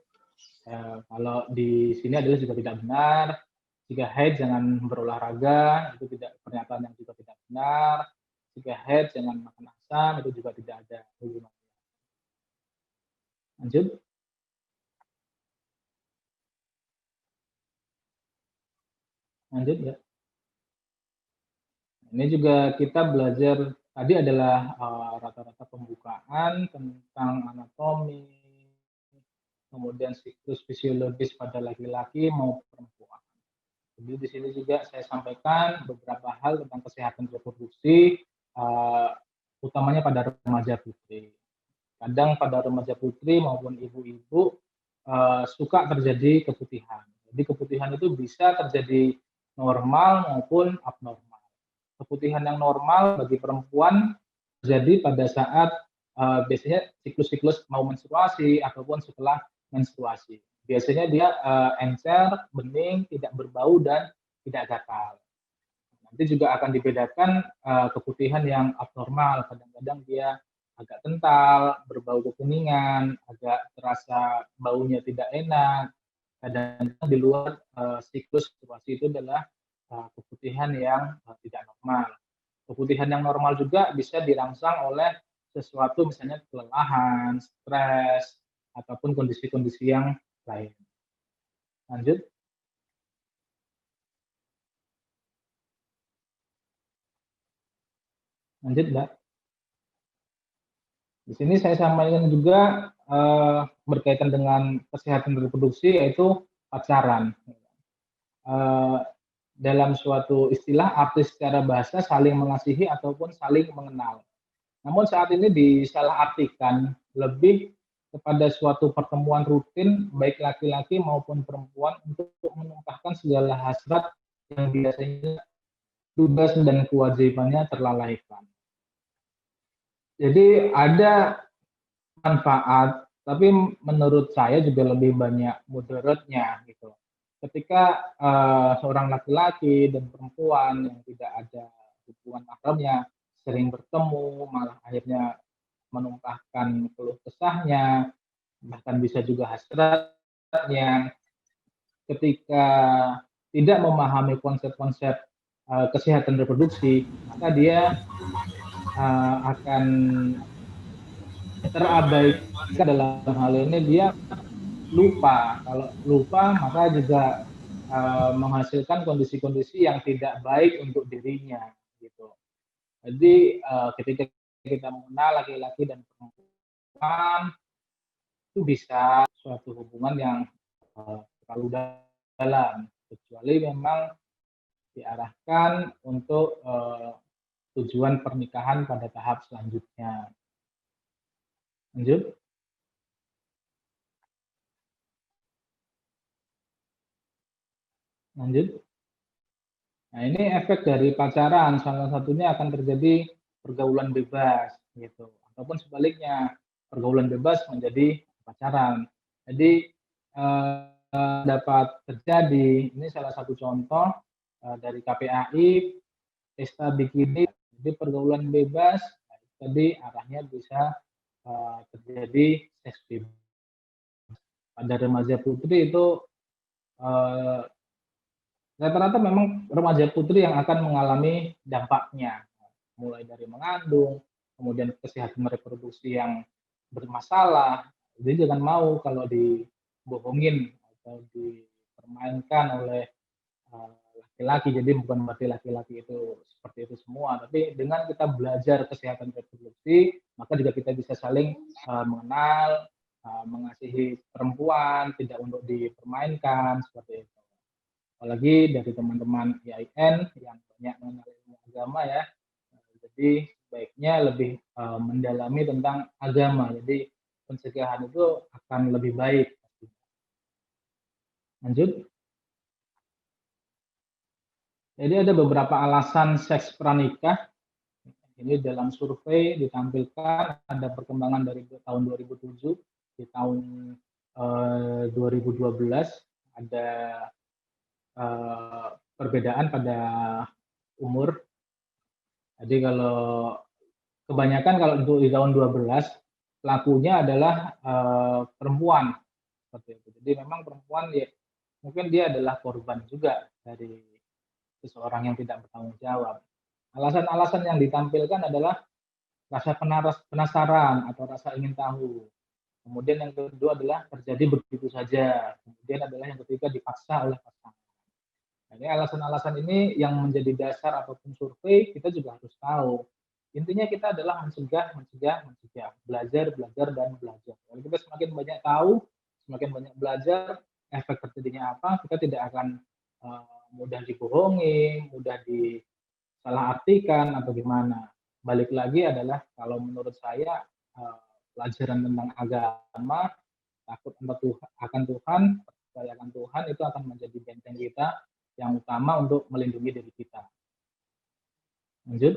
Kalau di sini adalah juga tidak benar. Jika haid jangan berolahraga, itu tidak, pernyataan yang juga tidak benar. Jika haid jangan makan asam, itu juga tidak ada hubungannya. Lanjut. Lanjut ya. Ini juga kita belajar, tadi adalah rata-rata pembukaan tentang anatomi, kemudian siklus fisiologis pada laki-laki maupun perempuan. Jadi di sini juga saya sampaikan beberapa hal tentang kesehatan reproduksi, utamanya pada remaja putri. Kadang pada remaja putri maupun ibu-ibu suka terjadi keputihan. Jadi keputihan itu bisa terjadi normal maupun abnormal. Keputihan yang normal bagi perempuan terjadi pada saat biasanya siklus-siklus mau menstruasi ataupun setelah menstruasi. Biasanya dia encer, bening, tidak berbau dan tidak gatal. Nanti juga akan dibedakan keputihan yang abnormal. Kadang-kadang dia agak kental, berbau kekuningan, agak terasa baunya tidak enak. Kadang-kadang di luar siklus menstruasi itu adalah keputihan yang tidak normal. Keputihan yang normal juga bisa dirangsang oleh sesuatu, misalnya kelelahan, stres, ataupun kondisi-kondisi yang lain. Lanjut. Lanjut, Mbak. Di sini saya sampaikan juga berkaitan dengan kesehatan reproduksi, yaitu pacaran. Dalam suatu istilah, arti secara bahasa saling mengasihi ataupun saling mengenal. Namun saat ini disalahartikan lebih kepada suatu pertemuan rutin, baik laki-laki maupun perempuan, untuk menumpahkan segala hasrat yang biasanya tugas dan kewajibannya terlalaikan. Jadi ada manfaat, tapi menurut saya juga lebih banyak mudaratnya gitu. Ketika seorang laki-laki dan perempuan yang tidak ada hubungan mahramnya sering bertemu, malah akhirnya menumpahkan keluh kesahnya, bahkan bisa juga hasratnya, ketika tidak memahami konsep-konsep kesehatan reproduksi, maka dia akan terabaikan dalam hal ini dia lupa. Kalau lupa maka juga menghasilkan kondisi-kondisi yang tidak baik untuk dirinya gitu. Jadi ketika kita mengenal laki-laki dan perempuan itu bisa suatu hubungan yang terlalu dalam, kecuali memang diarahkan untuk tujuan pernikahan pada tahap selanjutnya. Lanjut. Lanjut. Nah, ini efek dari pacaran, salah satunya akan terjadi pergaulan bebas gitu. Ataupun sebaliknya, pergaulan bebas menjadi pacaran. Jadi dapat terjadi, ini salah satu contoh dari KPAI, pesta bikini, jadi pergaulan bebas, tadi arahnya bisa terjadi seks bebas. Pada remaja putri itu rata-rata memang remaja putri yang akan mengalami dampaknya, mulai dari mengandung, kemudian kesehatan reproduksi yang bermasalah. Jadi jangan mau kalau dibohongin atau dipermainkan oleh laki-laki. Jadi bukan berarti laki-laki itu seperti itu semua, tapi dengan kita belajar kesehatan reproduksi, maka juga kita bisa saling mengenal, mengasihi perempuan, tidak untuk dipermainkan seperti itu. Apalagi dari teman-teman IAIN yang banyak mengenal ilmu agama ya, jadi baiknya lebih mendalami tentang agama, jadi pencegahan itu akan lebih baik. Lanjut. Jadi ada beberapa alasan seks pranikah. Ini dalam survei ditampilkan ada perkembangan dari tahun 2007, di tahun 2012 ada perbedaan pada umur. Jadi kalau kebanyakan kalau untuk di tahun 12 pelakunya adalah perempuan seperti itu. Jadi memang perempuan ya mungkin dia adalah korban juga dari seseorang yang tidak bertanggung jawab. Alasan-alasan yang ditampilkan adalah rasa penasaran atau rasa ingin tahu. Kemudian yang kedua adalah terjadi begitu saja. Kemudian adalah yang ketiga dipaksa oleh pasangan. Jadi alasan-alasan ini yang menjadi dasar ataupun survei kita juga harus tahu. Intinya kita adalah mencegah, belajar, dan belajar. Kalau kita semakin banyak tahu, semakin banyak belajar, efek terjadinya apa, kita tidak akan mudah dibohongi, mudah disalahartikan atau gimana. Balik lagi adalah kalau menurut saya pelajaran tentang agama, takut akan Tuhan, percaya akan Tuhan itu akan menjadi benteng kita yang utama untuk melindungi diri kita. Lanjut.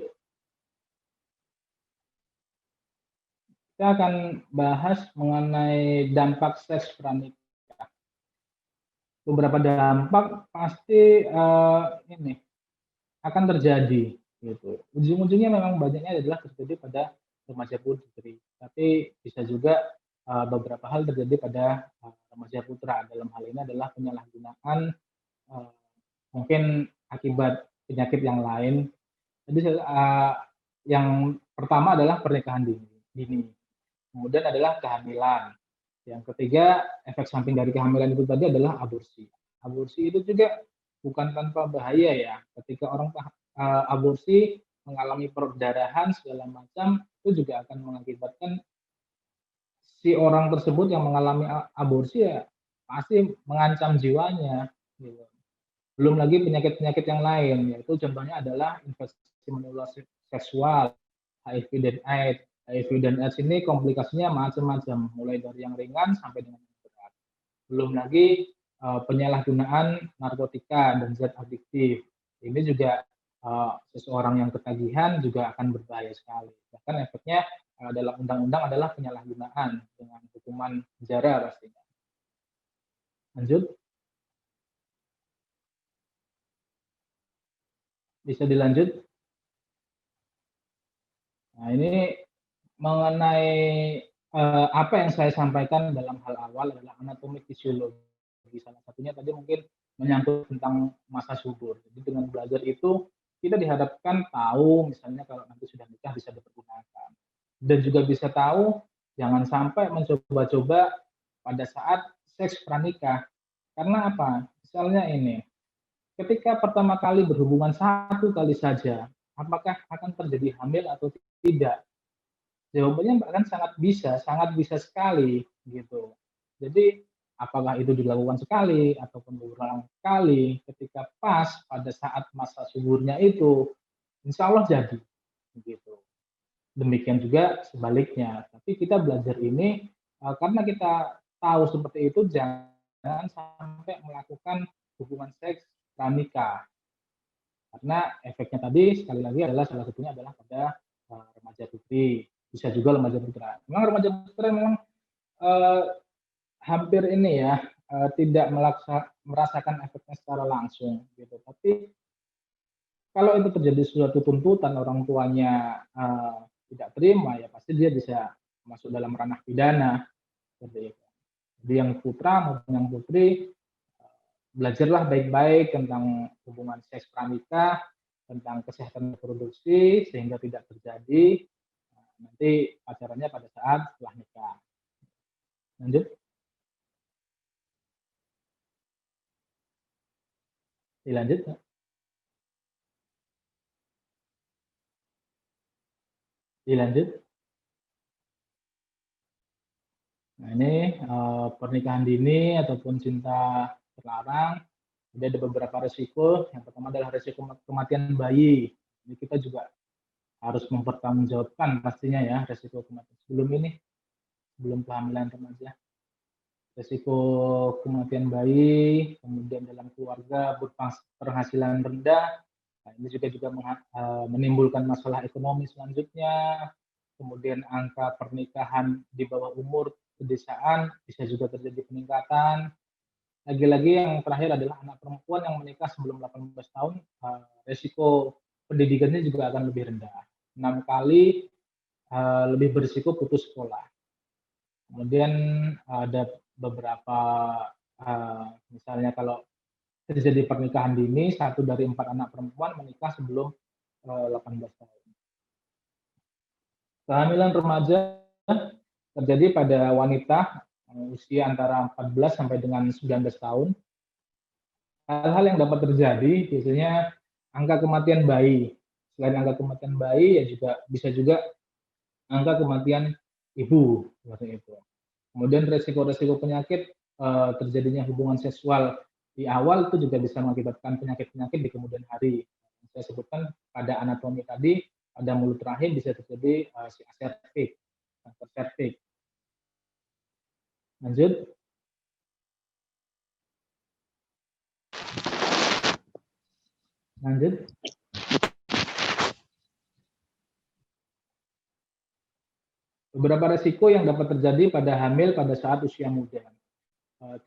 Kita akan bahas mengenai dampak seks pranikah. Beberapa dampak pasti ini akan terjadi gitu. Ujung-ujungnya memang banyaknya adalah terjadi pada remaja putri, tapi bisa juga beberapa hal terjadi pada remaja putra. Dalam hal ini adalah penyalahgunaan mungkin akibat penyakit yang lain. Jadi yang pertama adalah pernikahan dini. Kemudian adalah kehamilan. Yang ketiga, efek samping dari kehamilan itu tadi adalah aborsi. Aborsi itu juga bukan tanpa bahaya ya. Ketika orang aborsi mengalami perdarahan segala macam, itu juga akan mengakibatkan si orang tersebut yang mengalami aborsi ya pasti mengancam jiwanya. Gitu. Belum lagi penyakit-penyakit yang lain, yaitu contohnya adalah infeksi menular seksual, HIV dan AIDS. HIV dan AIDS ini komplikasinya macam-macam, mulai dari yang ringan sampai dengan yang berat. Belum lagi penyalahgunaan narkotika dan zat adiktif. Ini juga seseorang yang ketagihan juga akan berbahaya sekali. Bahkan efeknya dalam undang-undang adalah penyalahgunaan dengan hukuman penjara pastinya. Lanjut. Bisa dilanjut. Nah, ini mengenai apa yang saya sampaikan dalam hal awal adalah anatomi fisiologi. Salah satunya tadi mungkin menyangkut tentang masa subur. Jadi dengan belajar itu kita dihadapkan tahu misalnya kalau nanti sudah nikah bisa dipergunakan. Dan juga bisa tahu Jangan sampai mencoba-coba pada saat seks pranikah. Karena apa? Misalnya ini, ketika pertama kali berhubungan satu kali saja, apakah akan terjadi hamil atau tidak? Jawabannya bahkan sangat bisa sekali gitu. Jadi apakah itu dilakukan sekali ataupun berulang kali, ketika pas pada saat masa suburnya itu, insya Allah jadi gitu. Demikian juga sebaliknya. Tapi kita belajar ini karena kita tahu seperti itu, jangan sampai melakukan hubungan seks pranikah. Karena efeknya tadi sekali lagi adalah salah satunya adalah pada remaja putri, bisa juga remaja putra. Memang remaja putra memang hampir ini ya tidak merasakan efeknya secara langsung gitu. Tapi kalau itu terjadi suatu tuntutan orang tuanya tidak terima, ya pasti dia bisa masuk dalam ranah pidana seperti itu. Jadi yang putra maupun yang putri, belajarlah baik-baik tentang hubungan seks pranikah, tentang kesehatan reproduksi sehingga tidak terjadi nanti pacarannya pada saat setelah nikah. Lanjut. Dilanjut. Dilanjut. Nah ini pernikahan dini ataupun cinta terlarang. Jadi ada beberapa resiko. Yang pertama adalah resiko kematian bayi. Jadi kita juga harus mempertanggungjawabkan pastinya ya resiko kematian. Sebelum kehamilan remaja. Resiko kematian bayi, kemudian dalam keluarga berpenghasilan rendah. Nah, ini juga menimbulkan masalah ekonomi selanjutnya. Kemudian angka pernikahan di bawah umur pedesaan bisa juga terjadi peningkatan. Lagi-lagi yang terakhir adalah anak perempuan yang menikah sebelum 18 tahun, resiko pendidikannya juga akan lebih rendah. 6 kali lebih berisiko putus sekolah. Kemudian ada beberapa, misalnya kalau terjadi pernikahan dini, 1 dari 4 anak perempuan menikah sebelum 18 tahun. Kehamilan remaja terjadi pada wanita usia antara 14 sampai dengan 19 tahun. Hal-hal yang dapat terjadi biasanya angka kematian bayi. Selain angka kematian bayi, ya bisa juga angka kematian ibu seperti itu. Kemudian resiko-resiko penyakit terjadinya hubungan seksual di awal itu juga bisa mengakibatkan penyakit-penyakit di kemudian hari. Saya sebutkan pada anatomi tadi, pada mulut rahim bisa terjadi CA-cervix, kanker cervix. Lanjut. Lanjut. Beberapa resiko yang dapat terjadi pada hamil pada saat usia muda.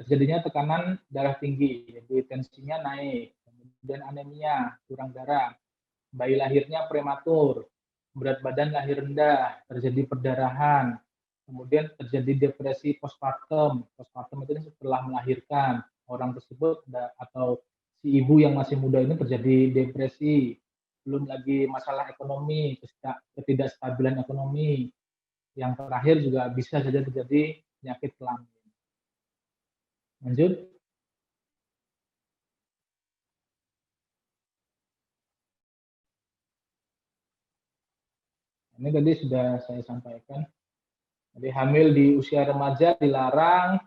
Terjadinya tekanan darah tinggi, jadi tensinya naik, kemudian anemia, kurang darah, bayi lahirnya prematur, berat badan lahir rendah, terjadi perdarahan, kemudian terjadi depresi postpartum. Postpartum itu setelah melahirkan, orang tersebut atau si ibu yang masih muda ini terjadi depresi, belum lagi masalah ekonomi, ketidakstabilan ekonomi. Yang terakhir juga bisa saja terjadi penyakit kelamin. Lanjut. Ini tadi sudah saya sampaikan. Jadi hamil di usia remaja dilarang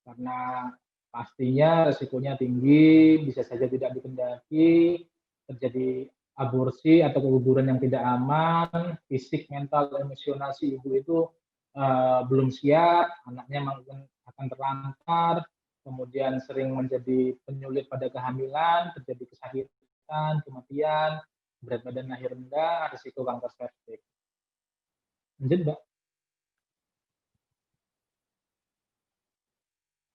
karena pastinya resikonya tinggi, bisa saja tidak dikendaki, terjadi aborsi atau keguguran yang tidak aman, fisik, mental, emosional si ibu itu belum siap, anaknya mungkin akan terlantar, kemudian sering menjadi penyulit pada kehamilan, terjadi kesakitan, kematian, berat badan lahir rendah, risiko kanker cervix. Lanjut, Mbak.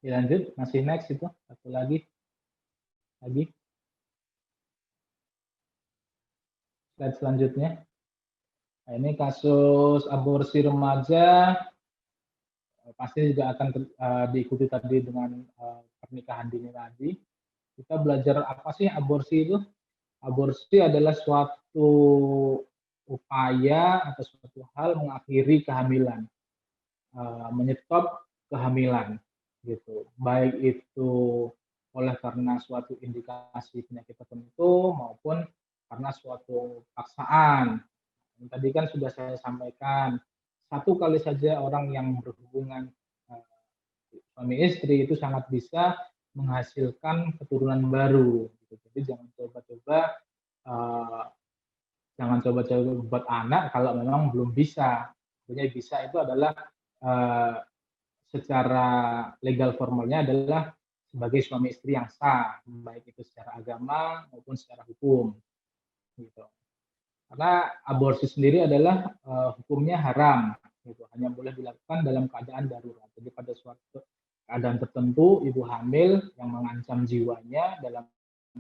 Lanjut, masih next itu, satu lagi. Slide selanjutnya. Nah, ini kasus aborsi remaja, pasti juga akan diikuti tadi dengan pernikahan dini tadi. Kita belajar apa sih aborsi itu? Aborsi adalah suatu upaya atau suatu hal mengakhiri kehamilan. menyetop kehamilan gitu, baik itu oleh karena suatu indikasi penyakit tertentu maupun karena suatu paksaan. Tadi kan sudah saya sampaikan, satu kali saja orang yang berhubungan suami istri itu sangat bisa menghasilkan keturunan baru. Gitu. Jadi jangan coba-coba buat anak kalau memang belum bisa. Sebenarnya bisa itu adalah secara legal formalnya adalah sebagai suami istri yang sah, baik itu secara agama maupun secara hukum. Gitu. Karena aborsi sendiri adalah hukumnya haram, gitu. Hanya boleh dilakukan dalam keadaan darurat. Jadi pada suatu keadaan tertentu, ibu hamil yang mengancam jiwanya dalam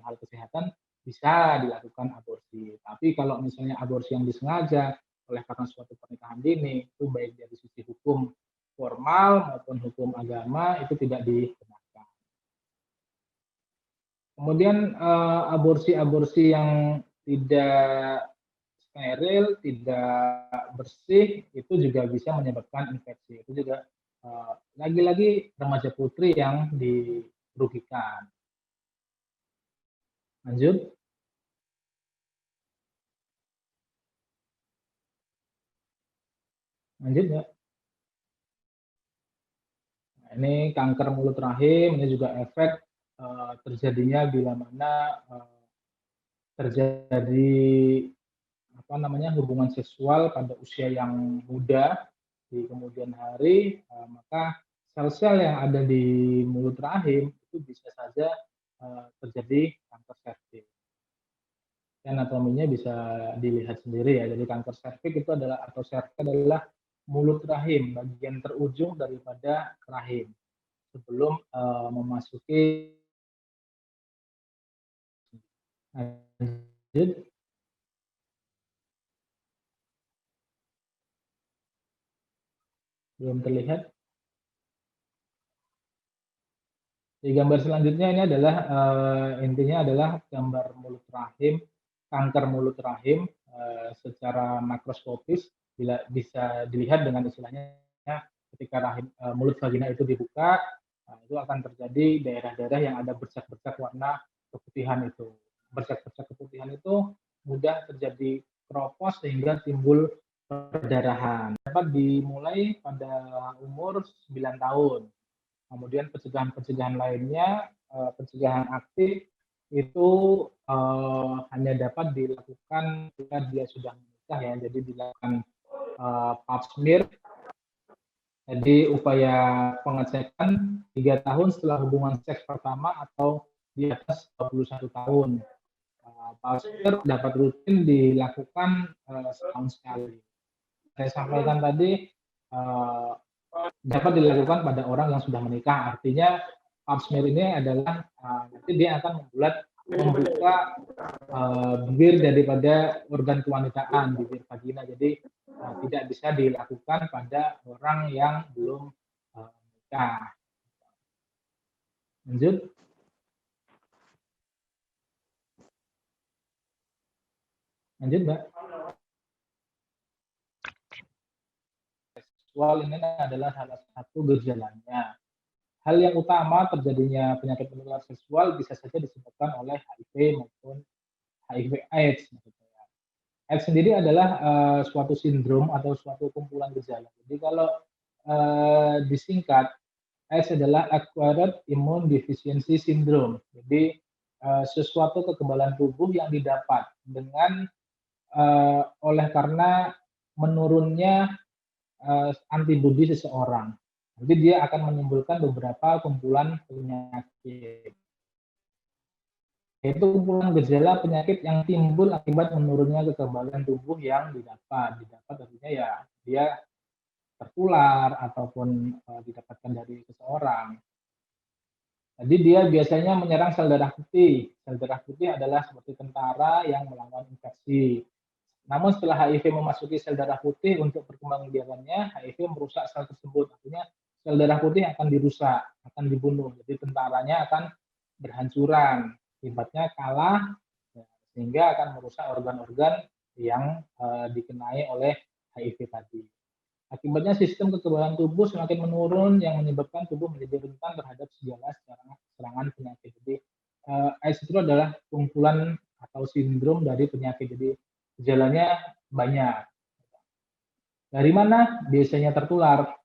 hal kesehatan bisa dilakukan aborsi. Tapi kalau misalnya aborsi yang disengaja oleh karena suatu pernikahan dini, itu baik dari sisi hukum formal maupun hukum agama itu tidak dibenarkan. Kemudian aborsi-aborsi yang tidak steril, tidak bersih, itu juga bisa menyebabkan infeksi. Itu juga lagi-lagi remaja putri yang dirugikan. Lanjut. Lanjut ya. Nah, ini kanker mulut rahim, ini juga efek terjadinya bila mana terjadi hubungan seksual pada usia yang muda di kemudian hari, maka sel-sel yang ada di mulut rahim itu bisa saja terjadi kanker serviks. Anatominya bisa dilihat sendiri ya. Jadi kanker serviks itu adalah atau serviks adalah mulut rahim, bagian terujung daripada rahim sebelum memasuki. Lanjut. Belum terlihat. Di gambar selanjutnya ini adalah intinya adalah gambar mulut rahim, kanker mulut rahim secara makroskopis bisa dilihat dengan istilahnya ketika rahim mulut vagina itu dibuka, itu akan terjadi daerah-daerah yang ada bercak-bercak warna keputihan itu. Bercak-bercak keputihan itu mudah terjadi keropos sehingga timbul perdarahan. Dapat dimulai pada umur 9 tahun. Kemudian pencegahan-pencegahan lainnya, pencegahan aktif itu hanya dapat dilakukan jika dia sudah menikah ya, jadi dilakukan pap smear. Jadi upaya pengecekan 3 tahun setelah hubungan seks pertama atau di atas 21 tahun. Pap smear dapat rutin dilakukan setahun sekali. Saya sampaikan tadi dapat dilakukan pada orang yang sudah menikah. Artinya pap smear ini adalah nanti dia akan membuka bibir daripada organ kewanitaan, bibir vagina. Jadi tidak bisa dilakukan pada orang yang belum menikah. Lanjut. Lanjut, Mbak. Seksual ini adalah salah satu gejalanya. Hal yang utama terjadinya penyakit menular seksual bisa saja disebabkan oleh HIV maupun HIV/AIDS. AIDS sendiri adalah suatu sindrom atau suatu kumpulan gejala. Jadi kalau disingkat, AIDS adalah Acquired Immune Deficiency Syndrome. Jadi sesuatu kekebalan tubuh yang didapat dengan oleh karena menurunnya antibodi seseorang. Jadi dia akan menimbulkan beberapa kumpulan penyakit. Yaitu kumpulan gejala penyakit yang timbul akibat menurunnya kekebalan tubuh yang didapat. Didapat artinya ya dia tertular ataupun didapatkan dari seseorang. Jadi dia biasanya menyerang sel darah putih. Sel darah putih adalah seperti tentara yang melawan infeksi. Namun setelah HIV memasuki sel darah putih untuk perkembangbiakannya, HIV merusak sel tersebut. Artinya sel darah putih akan dirusak, akan dibunuh. Jadi tentaranya akan berhancuran. Akibatnya kalah, sehingga akan merusak organ-organ yang dikenai oleh HIV tadi. Akibatnya sistem kekebalan tubuh semakin menurun yang menyebabkan tubuh menjadi rentan terhadap segala serangan penyakit. Jadi AIDS itu adalah kumpulan atau sindrom dari penyakit. Jadi gejalanya banyak. Dari mana biasanya tertular?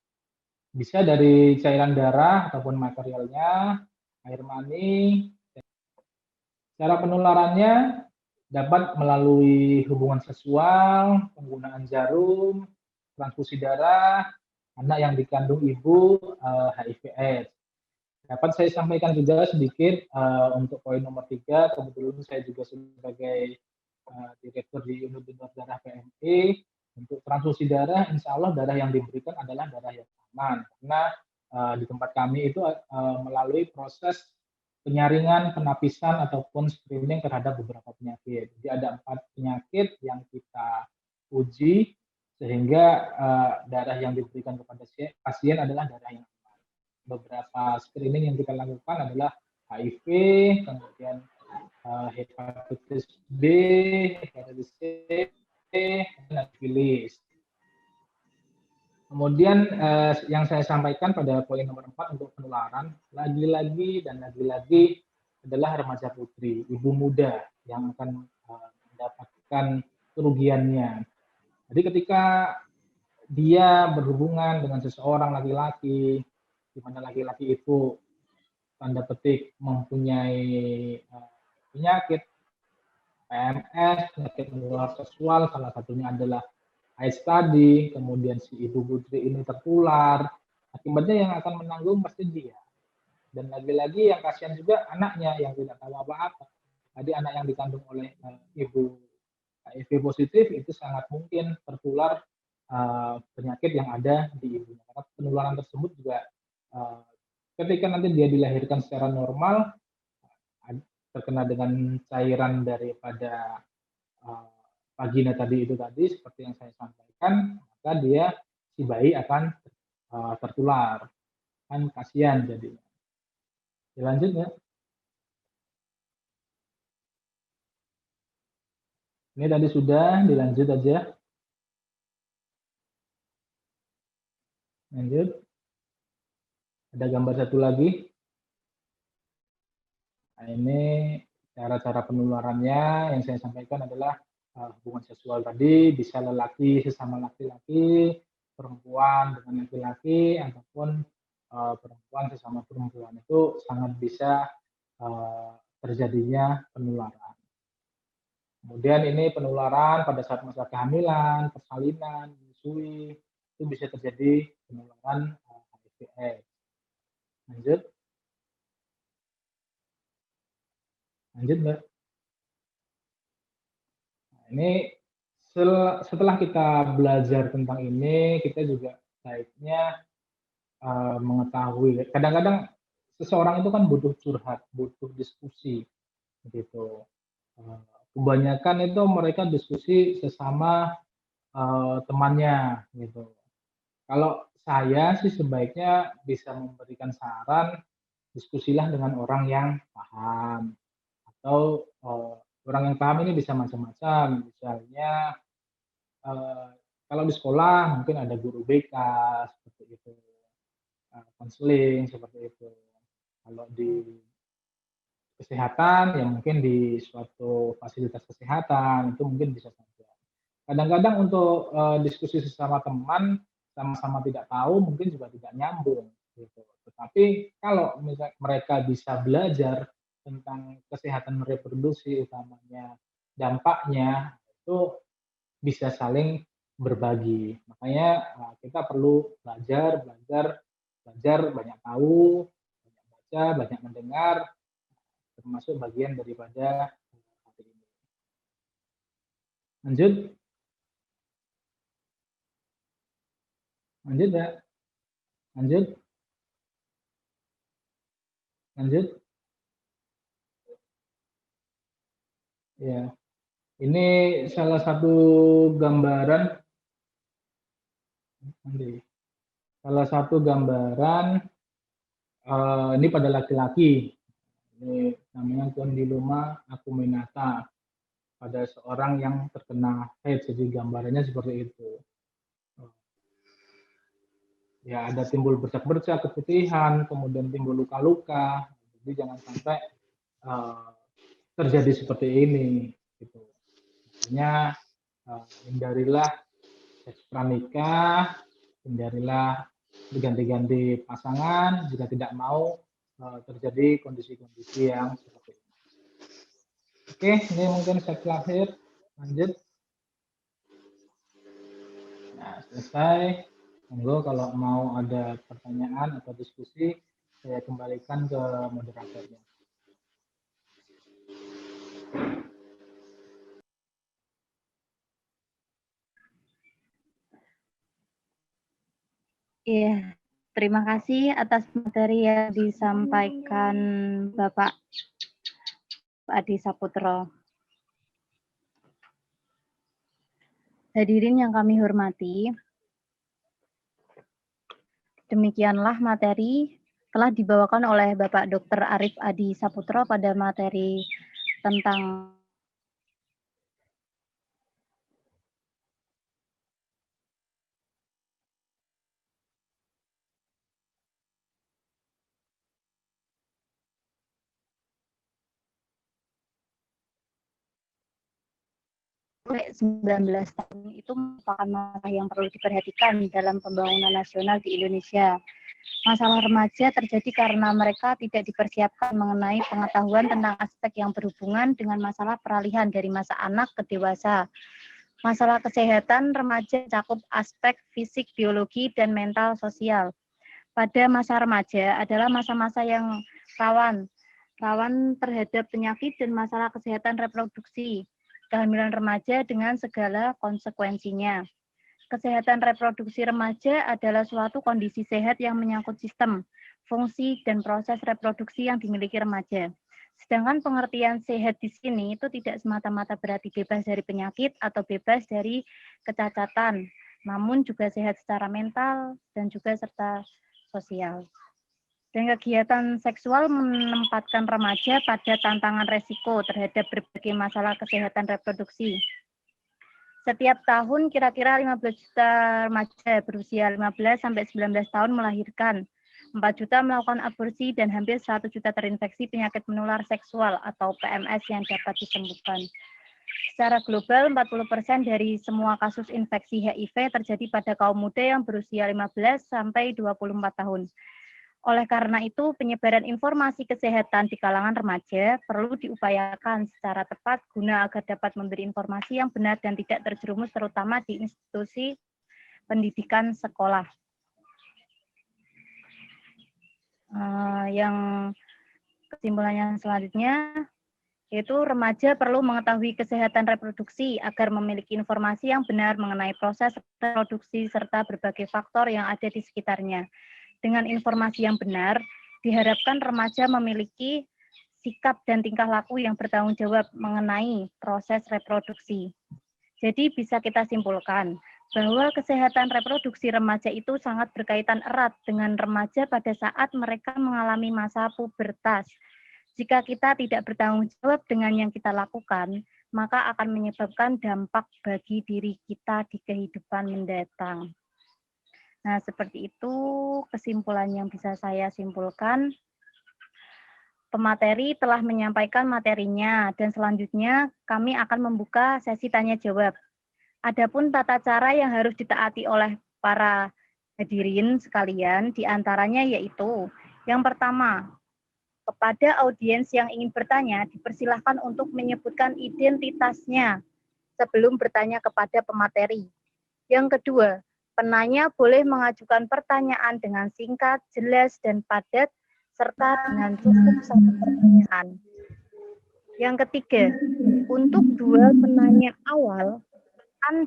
Bisa dari cairan darah ataupun materialnya, air mani. Cara penularannya dapat melalui hubungan seksual, penggunaan jarum, transfusi darah, anak yang dikandung ibu HIV/AIDS. Dapat saya sampaikan juga sedikit untuk poin nomor 3, kebetulan saya juga sebagai direktur di unit donor darah PMI. Untuk transfusi darah, insya Allah darah yang diberikan adalah darah yang aman, karena di tempat kami itu melalui proses penyaringan, penapisan, ataupun screening terhadap beberapa penyakit. Jadi ada 4 penyakit yang kita uji, sehingga darah yang diberikan kepada pasien adalah darah yang aman. Beberapa screening yang kita lakukan adalah HIV, kemudian hepatitis B, hepatitis C, dan sifilis. Kemudian yang saya sampaikan pada poin nomor 4 untuk penularan, lagi-lagi adalah remaja putri, ibu muda yang akan mendapatkan kerugiannya. Jadi ketika dia berhubungan dengan seseorang laki-laki, di mana laki-laki itu tanda petik mempunyai penyakit PMS, penyakit menular seksual, salah satunya adalah AIDS tadi, kemudian si ibu putri ini tertular, akibatnya yang akan menanggung pasti dia. Dan lagi-lagi yang kasihan juga anaknya yang tidak tahu apa-apa. Tadi anak yang dikandung oleh ibu HIV positif itu sangat mungkin tertular penyakit yang ada di ibunya. Karena penularan tersebut juga ketika nanti dia dilahirkan secara normal, terkena dengan cairan daripada vagina tadi seperti yang saya sampaikan, maka dia si bayi akan tertular, kan kasihan jadinya. Dilanjut ya. Ini tadi sudah, dilanjut aja. Lanjut. Ada gambar satu lagi. Nah, ini cara-cara penularannya yang saya sampaikan adalah hubungan seksual tadi, bisa lelaki sesama laki-laki, perempuan dengan laki-laki, ataupun perempuan sesama perempuan. Itu sangat bisa terjadinya penularan. Kemudian ini penularan pada saat masa kehamilan, persalinan, menyusui, itu bisa terjadi penularan HIV/AIDS. Lanjut. Lanjut, Mbak. Nah, ini setelah kita belajar tentang ini, kita juga baiknya mengetahui. Kadang-kadang seseorang itu kan butuh curhat, butuh diskusi, gitu. Kebanyakan itu mereka diskusi sesama temannya, gitu. Kalau saya sih sebaiknya bisa memberikan saran, diskusilah dengan orang yang paham, atau orang yang paham ini bisa macam-macam. Misalnya kalau di sekolah mungkin ada guru BK seperti itu, konseling seperti itu. Kalau di kesehatan ya mungkin di suatu fasilitas kesehatan itu mungkin bisa saja. Kadang-kadang untuk diskusi sesama teman sama-sama tidak tahu mungkin juga tidak nyambung gitu. Tetapi kalau misalnya mereka bisa belajar tentang kesehatan reproduksi utamanya dampaknya itu bisa saling berbagi. Makanya kita perlu belajar, banyak tahu, banyak baca, banyak mendengar, termasuk bagian daripada hati ini. Lanjut. Lanjut ya. Lanjut. Lanjut. Ya. Ini salah satu gambaran. Salah satu gambaran ini pada laki-laki. Ini namanya kondiloma acuminata pada seorang yang terkena AIDS. Jadi gambarannya seperti itu. ya ada timbul bercak-bercak, keputihan, kemudian timbul luka-luka. Jadi jangan sampai terjadi seperti ini. Gitu. Artinya hindarilah seks pranikah, hindarilah berganti-ganti pasangan jika tidak mau terjadi kondisi-kondisi yang seperti ini. Oke, ini mungkin slide terakhir. Lanjut. Nah, selesai. Monggo kalau mau ada pertanyaan atau diskusi, saya kembalikan ke moderatornya. Iya, terima kasih atas materi yang disampaikan Bapak Adi Saputro. Hadirin yang kami hormati, demikianlah materi telah dibawakan oleh Bapak Dr. Arif Adi Saputro pada materi tentang sampai 19 tahun itu merupakan masalah yang perlu diperhatikan dalam pembangunan nasional di Indonesia. Masalah remaja terjadi karena mereka tidak dipersiapkan mengenai pengetahuan tentang aspek yang berhubungan dengan masalah peralihan dari masa anak ke dewasa. Masalah kesehatan remaja mencakup aspek fisik, biologi, dan mental sosial. Pada masa remaja adalah masa-masa yang rawan terhadap penyakit dan masalah kesehatan reproduksi. Kehamilan remaja dengan segala konsekuensinya. Kesehatan reproduksi remaja adalah suatu kondisi sehat yang menyangkut sistem, fungsi, dan proses reproduksi yang dimiliki remaja. Sedangkan pengertian sehat di sini itu tidak semata-mata berarti bebas dari penyakit atau bebas dari kecacatan, namun juga sehat secara mental dan juga serta sosial. Dan kegiatan seksual menempatkan remaja pada tantangan resiko terhadap berbagai masalah kesehatan reproduksi. Setiap tahun kira-kira 15 juta remaja berusia 15 sampai 19 tahun melahirkan, 4 juta melakukan aborsi, dan hampir 1 juta terinfeksi penyakit menular seksual atau PMS yang dapat disembuhkan. Secara global, 40% dari semua kasus infeksi HIV terjadi pada kaum muda yang berusia 15 sampai 24 tahun. Oleh karena itu, penyebaran informasi kesehatan di kalangan remaja perlu diupayakan secara tepat guna agar dapat memberi informasi yang benar dan tidak terjerumus terutama di institusi pendidikan sekolah. Yang kesimpulannya selanjutnya, yaitu remaja perlu mengetahui kesehatan reproduksi agar memiliki informasi yang benar mengenai proses reproduksi serta berbagai faktor yang ada di sekitarnya. Dengan informasi yang benar, diharapkan remaja memiliki sikap dan tingkah laku yang bertanggung jawab mengenai proses reproduksi. Jadi bisa kita simpulkan bahwa kesehatan reproduksi remaja itu sangat berkaitan erat dengan remaja pada saat mereka mengalami masa pubertas. Jika kita tidak bertanggung jawab dengan yang kita lakukan, maka akan menyebabkan dampak bagi diri kita di kehidupan mendatang. Nah, seperti itu kesimpulan yang bisa saya simpulkan. Pemateri telah menyampaikan materinya, dan selanjutnya kami akan membuka sesi tanya-jawab. Adapun tata cara yang harus ditaati oleh para hadirin sekalian, diantaranya yaitu, yang pertama, kepada audiens yang ingin bertanya, dipersilahkan untuk menyebutkan identitasnya sebelum bertanya kepada pemateri. Yang kedua, penanya boleh mengajukan pertanyaan dengan singkat, jelas, dan padat, serta dengan cukup satu pertanyaan. Yang ketiga, untuk dua penanya awal,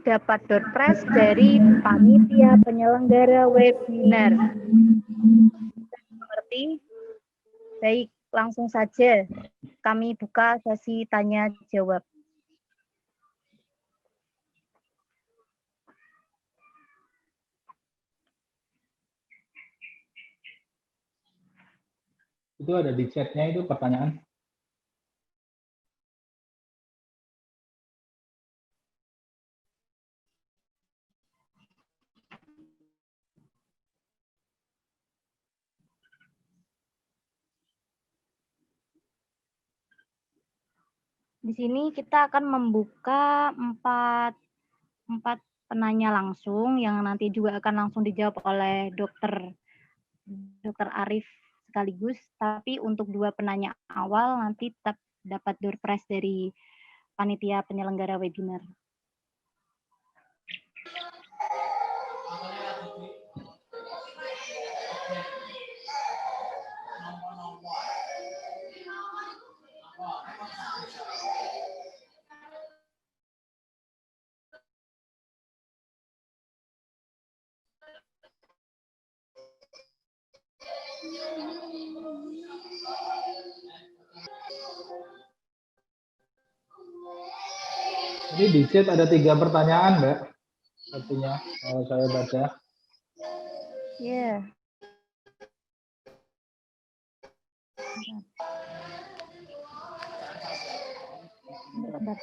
dapat door prize dari panitia penyelenggara webinar. Mengerti? Baik, langsung saja kami buka sesi tanya-jawab. Itu ada di chatnya itu pertanyaan. Di sini kita akan membuka empat penanya langsung yang nanti juga akan langsung dijawab oleh Dokter Arif sekaligus. Tapi untuk 2 penanya awal nanti tetap dapat door prize dari panitia penyelenggara webinar. Ini di chat ada 3 pertanyaan, Mbak. Artinya kalau saya baca. Iya. Bentar.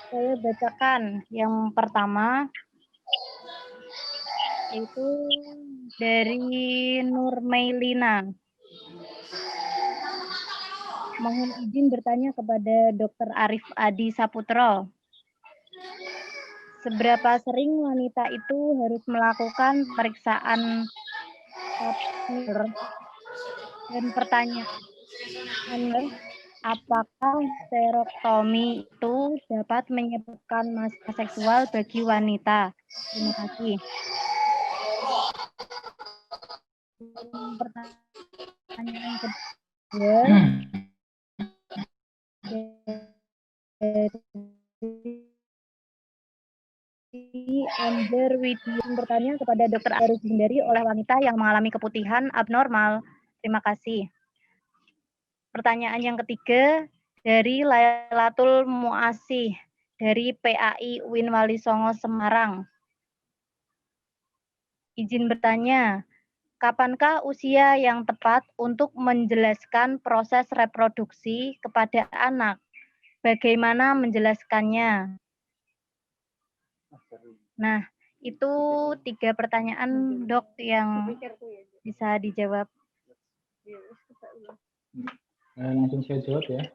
Saya bacakan yang pertama, itu dari Nurmailina. Mohon izin bertanya kepada Dr. Arif Adi Saputro. Seberapa sering wanita itu harus melakukan periksaan pap smear? Dan pertanyaan, apakah sterektomi itu dapat menyebabkan masalah seksual bagi wanita? Terima kasih. Pertanyaan kedua dari Amber Widya bertanya kepada Dr. Arif Hindari oleh wanita yang mengalami keputihan abnormal. Terima kasih. Pertanyaan yang ketiga dari Lailatul Muasih dari PAI UIN Walisongo Semarang. Izin bertanya, kapankah usia yang tepat untuk menjelaskan proses reproduksi kepada anak? Bagaimana menjelaskannya? Nah, itu 3 pertanyaan, Dok, yang bisa dijawab. Langsung saya jawab ya.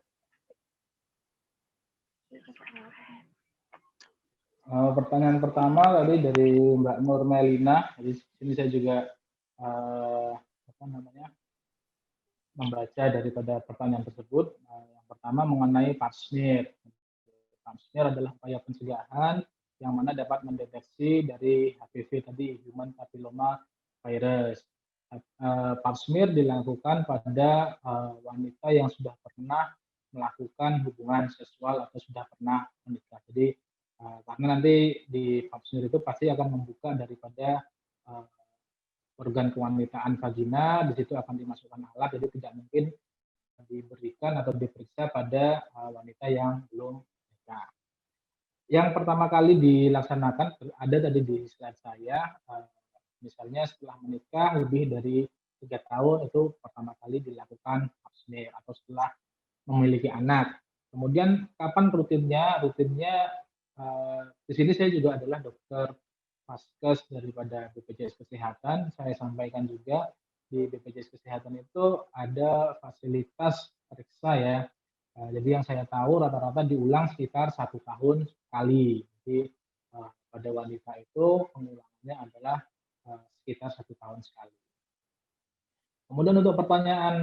Pertanyaan pertama tadi dari Mbak Nurmelina. Di sini saya juga membaca daripada pertanyaan tersebut. Yang pertama mengenai pap smear. Pap smear adalah upaya pencegahan yang mana dapat mendeteksi dari HPV tadi, human papilloma virus. Pap smear dilakukan pada wanita yang sudah pernah melakukan hubungan seksual atau sudah pernah menikah. Jadi karena nanti di pap smear itu pasti akan membuka daripada organ kewanitaan vagina, di situ akan dimasukkan alat, jadi tidak mungkin diberikan atau diperiksa pada wanita yang belum menikah. Yang pertama kali dilaksanakan ada tadi di slide saya, misalnya setelah menikah lebih dari 3 tahun itu pertama kali dilakukan pap smear atau setelah memiliki anak. Kemudian kapan rutinnya? Rutinnya di sini saya juga adalah dokter Vaskes daripada BPJS Kesehatan. Saya sampaikan juga di BPJS Kesehatan itu ada fasilitas periksa ya. Jadi yang saya tahu rata-rata diulang sekitar 1 tahun sekali. Jadi pada wanita itu pengulangannya adalah sekitar 1 tahun sekali. Kemudian untuk pertanyaan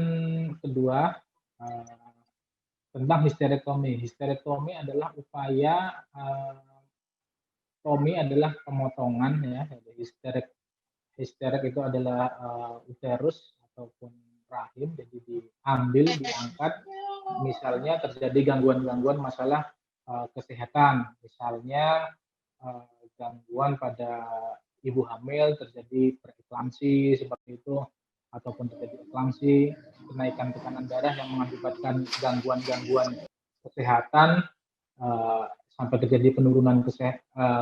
kedua tentang histerektomi. Histerektomi adalah upaya tomi adalah pemotongan ya. Histerek itu adalah uterus ataupun rahim, jadi diambil, diangkat. Misalnya terjadi gangguan-gangguan masalah kesehatan, misalnya gangguan pada ibu hamil, terjadi preeklamsi seperti itu, ataupun terjadi eklamsi, kenaikan tekanan darah yang mengakibatkan gangguan-gangguan kesehatan sampai terjadi penurunan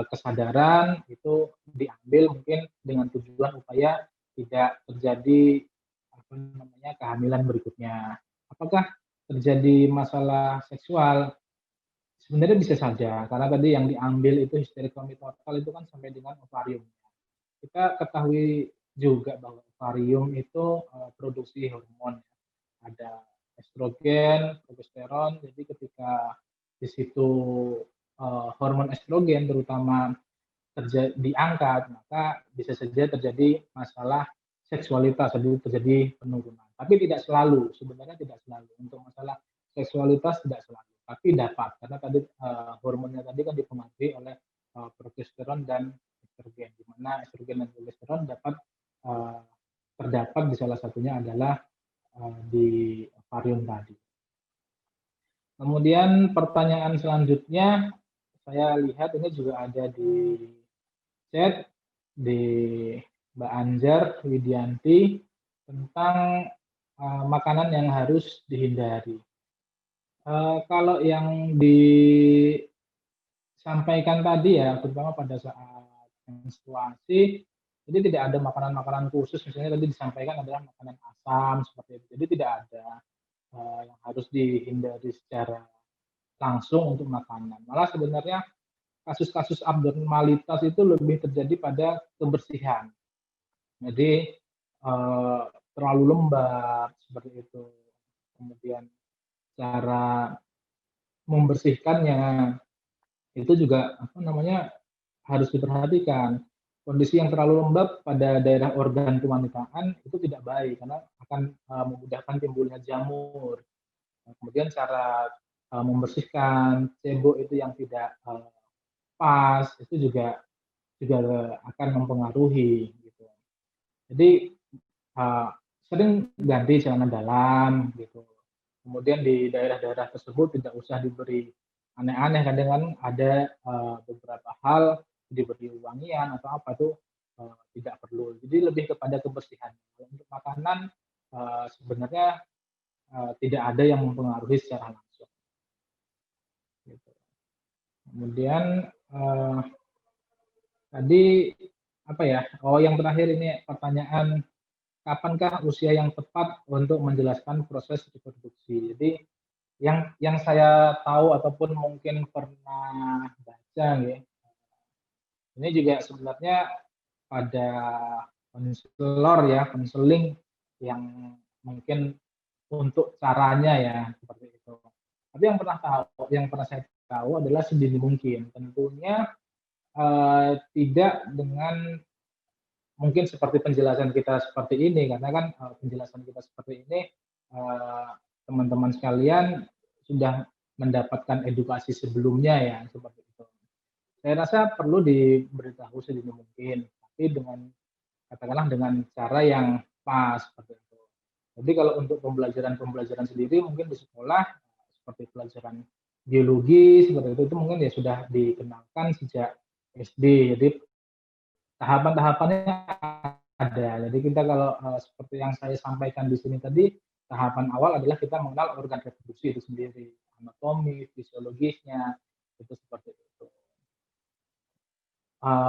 kesadaran itu diambil mungkin dengan tujuan upaya tidak terjadi kehamilan berikutnya. Apakah terjadi masalah seksual? Sebenarnya bisa saja, karena tadi yang diambil itu histerektomi total itu kan sampai dengan ovarium. Kita ketahui juga bahwa ovarium itu produksi hormon, ada estrogen, progesteron. Jadi ketika di situ hormon estrogen terutama diangkat, maka bisa saja terjadi masalah seksualitas, jadi terjadi penurunan. Tapi tidak selalu, sebenarnya tidak selalu. Untuk masalah seksualitas tidak selalu, tapi dapat, karena tadi hormonnya tadi kan dipengaruhi oleh progesteron dan estrogen, di mana estrogen dan progesteron dapat terdapat di salah satunya adalah di ovarium tadi. Kemudian pertanyaan selanjutnya, saya lihat ini juga ada di chat di Mbak Anjar Widianti tentang makanan yang harus dihindari. Kalau yang disampaikan tadi ya, terutama pada saat menstruasi, jadi tidak ada makanan-makanan khusus. Misalnya tadi disampaikan adalah makanan asam seperti itu. Jadi tidak ada yang harus dihindari secara langsung untuk makanan. Malah sebenarnya kasus-kasus abnormalitas itu lebih terjadi pada kebersihan. Jadi terlalu lembab seperti itu. Kemudian cara membersihkannya itu juga harus diperhatikan. Kondisi yang terlalu lembab pada daerah organ kewanitaan itu tidak baik karena akan memudahkan timbulnya jamur. Kemudian cara membersihkan cebok itu yang tidak pas itu juga akan mempengaruhi gitu. Jadi sering ganti celana dalam gitu. Kemudian di daerah-daerah tersebut tidak usah diberi aneh-aneh, kadang kan ada beberapa hal diberi wangian atau apa itu tidak perlu. Jadi lebih kepada kebersihan. Untuk makanan sebenarnya tidak ada yang mempengaruhi secara langsung. Gitu. Kemudian tadi yang terakhir ini pertanyaan, kapankah usia yang tepat untuk menjelaskan proses reproduksi? Jadi yang saya tahu ataupun mungkin pernah baca ya, ini juga sebenarnya pada konseling yang mungkin untuk caranya ya seperti itu. Tapi yang pernah saya tahu adalah sedini mungkin. Tentunya tidak dengan mungkin seperti penjelasan kita seperti ini, karena kan penjelasan kita seperti ini teman-teman sekalian sudah mendapatkan edukasi sebelumnya ya seperti itu. Saya rasa perlu diberitahu sedini mungkin, tapi katakanlah dengan cara yang pas seperti itu. Jadi kalau untuk pembelajaran sendiri mungkin di sekolah seperti pelajaran biologi seperti itu mungkin ya sudah dikenalkan sejak SD. Jadi tahapan-tahapannya ada. Jadi kita kalau seperti yang saya sampaikan di sini tadi, tahapan awal adalah kita mengenal organ reproduksi itu sendiri, anatomi, fisiologisnya, itu seperti itu.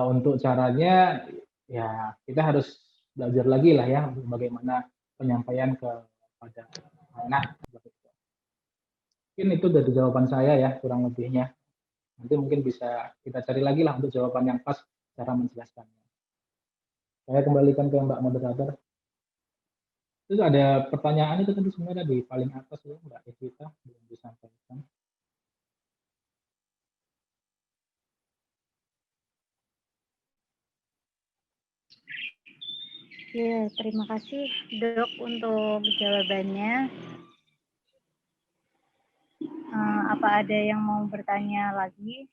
Untuk caranya ya kita harus belajar lagi lah ya bagaimana penyampaian kepada anak. Mungkin itu dari jawaban saya ya kurang lebihnya. Nanti mungkin bisa kita cari lagi lah untuk jawaban yang pas cara menjelaskannya. Saya kembalikan ke Mbak Moderator. Terus ada pertanyaan itu tadi sebenarnya di paling atas ya Mbak Evita belum disampaikan. Ya, terima kasih Dok untuk jawabannya. Apa ada yang mau bertanya lagi?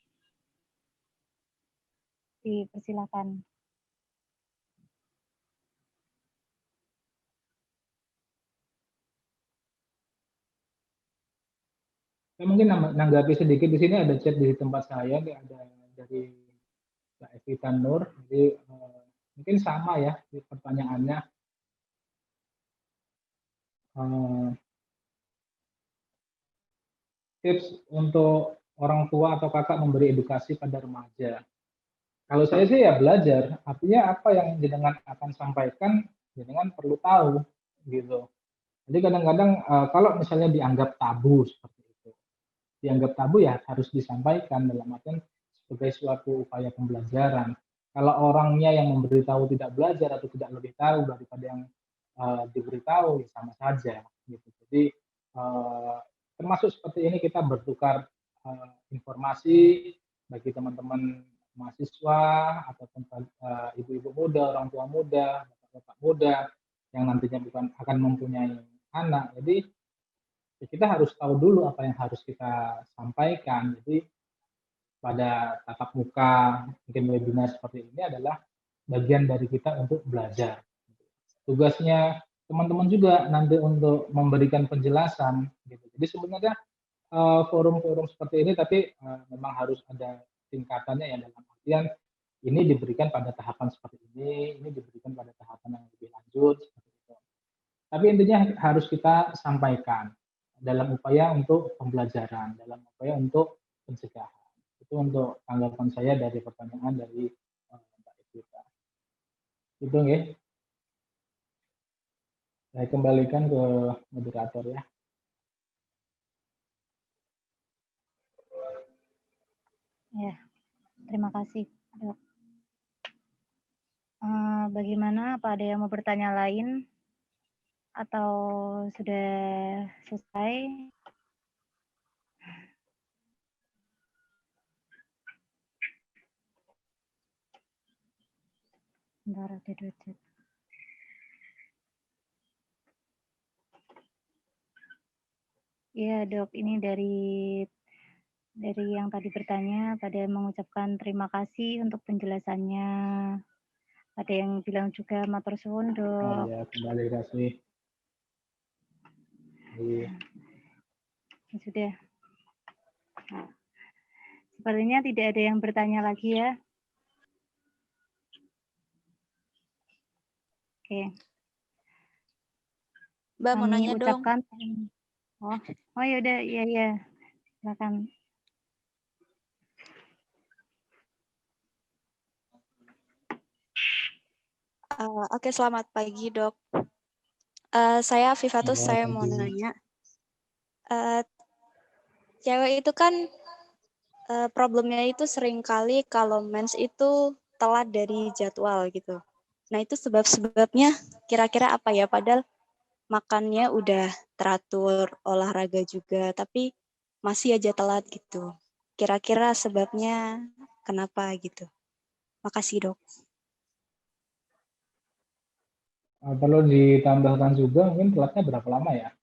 Dipersilakan. Saya mungkin menanggapi sedikit di sini ada chat di tempat saya, ada dari Mbak Evita Nur. Jadi mungkin sama ya pertanyaannya. Tips untuk orang tua atau kakak memberi edukasi pada remaja. Kalau saya sih ya belajar, artinya apa yang jenengan akan sampaikan, jenengan perlu tahu, gitu. Jadi kadang-kadang kalau misalnya dianggap tabu seperti itu, dianggap tabu ya harus disampaikan dalam artian sebagai suatu upaya pembelajaran. Kalau orangnya yang memberitahu tidak belajar atau tidak lebih tahu daripada yang diberitahu, ya sama saja, gitu. Jadi termasuk seperti ini kita bertukar informasi bagi teman-teman mahasiswa ataupun ibu-ibu muda, orang tua muda, bapak-bapak muda yang nantinya bukan akan mempunyai anak. Jadi ya kita harus tahu dulu apa yang harus kita sampaikan. Jadi pada tatap muka mungkin webinar seperti ini adalah bagian dari kita untuk belajar. Tugasnya teman-teman juga nanti untuk memberikan penjelasan. Gitu. Jadi sebenarnya forum-forum seperti ini tapi memang harus ada tingkatannya ya dalam artian ini diberikan pada tahapan seperti ini diberikan pada tahapan yang lebih lanjut seperti itu. Tapi intinya harus kita sampaikan dalam upaya untuk pembelajaran, dalam upaya untuk pencegahan. Itu untuk tanggapan saya dari pertanyaan dari Mbak Evita. Itu ya. Saya kembalikan ke moderator ya. Ya, terima kasih, Dok. Bagaimana? Apa ada yang mau bertanya lain? Atau sudah selesai? Bentar, ada 2 chat. Iya, Dok, ini dari yang tadi bertanya, pada mengucapkan terima kasih untuk penjelasannya. Ada yang bilang juga matur suwun, Dok. Ya, kembali kasih. Ya, sudah. Nah, sepertinya tidak ada yang bertanya lagi ya. Oke. Mbak mau Kami nanya ucapkan. dong. Oh ya udah, iya. Silakan. Oke, selamat pagi dok. Saya Vivatus, saya mau nanya. Cewek itu kan problemnya itu seringkali kalau mens itu telat dari jadwal gitu. Nah itu sebab-sebabnya kira-kira apa ya? Padahal makannya udah teratur, olahraga juga, tapi masih aja telat gitu. Kira-kira sebabnya kenapa gitu? Makasih dok. Perlu ditambahkan juga mungkin telatnya berapa lama ya?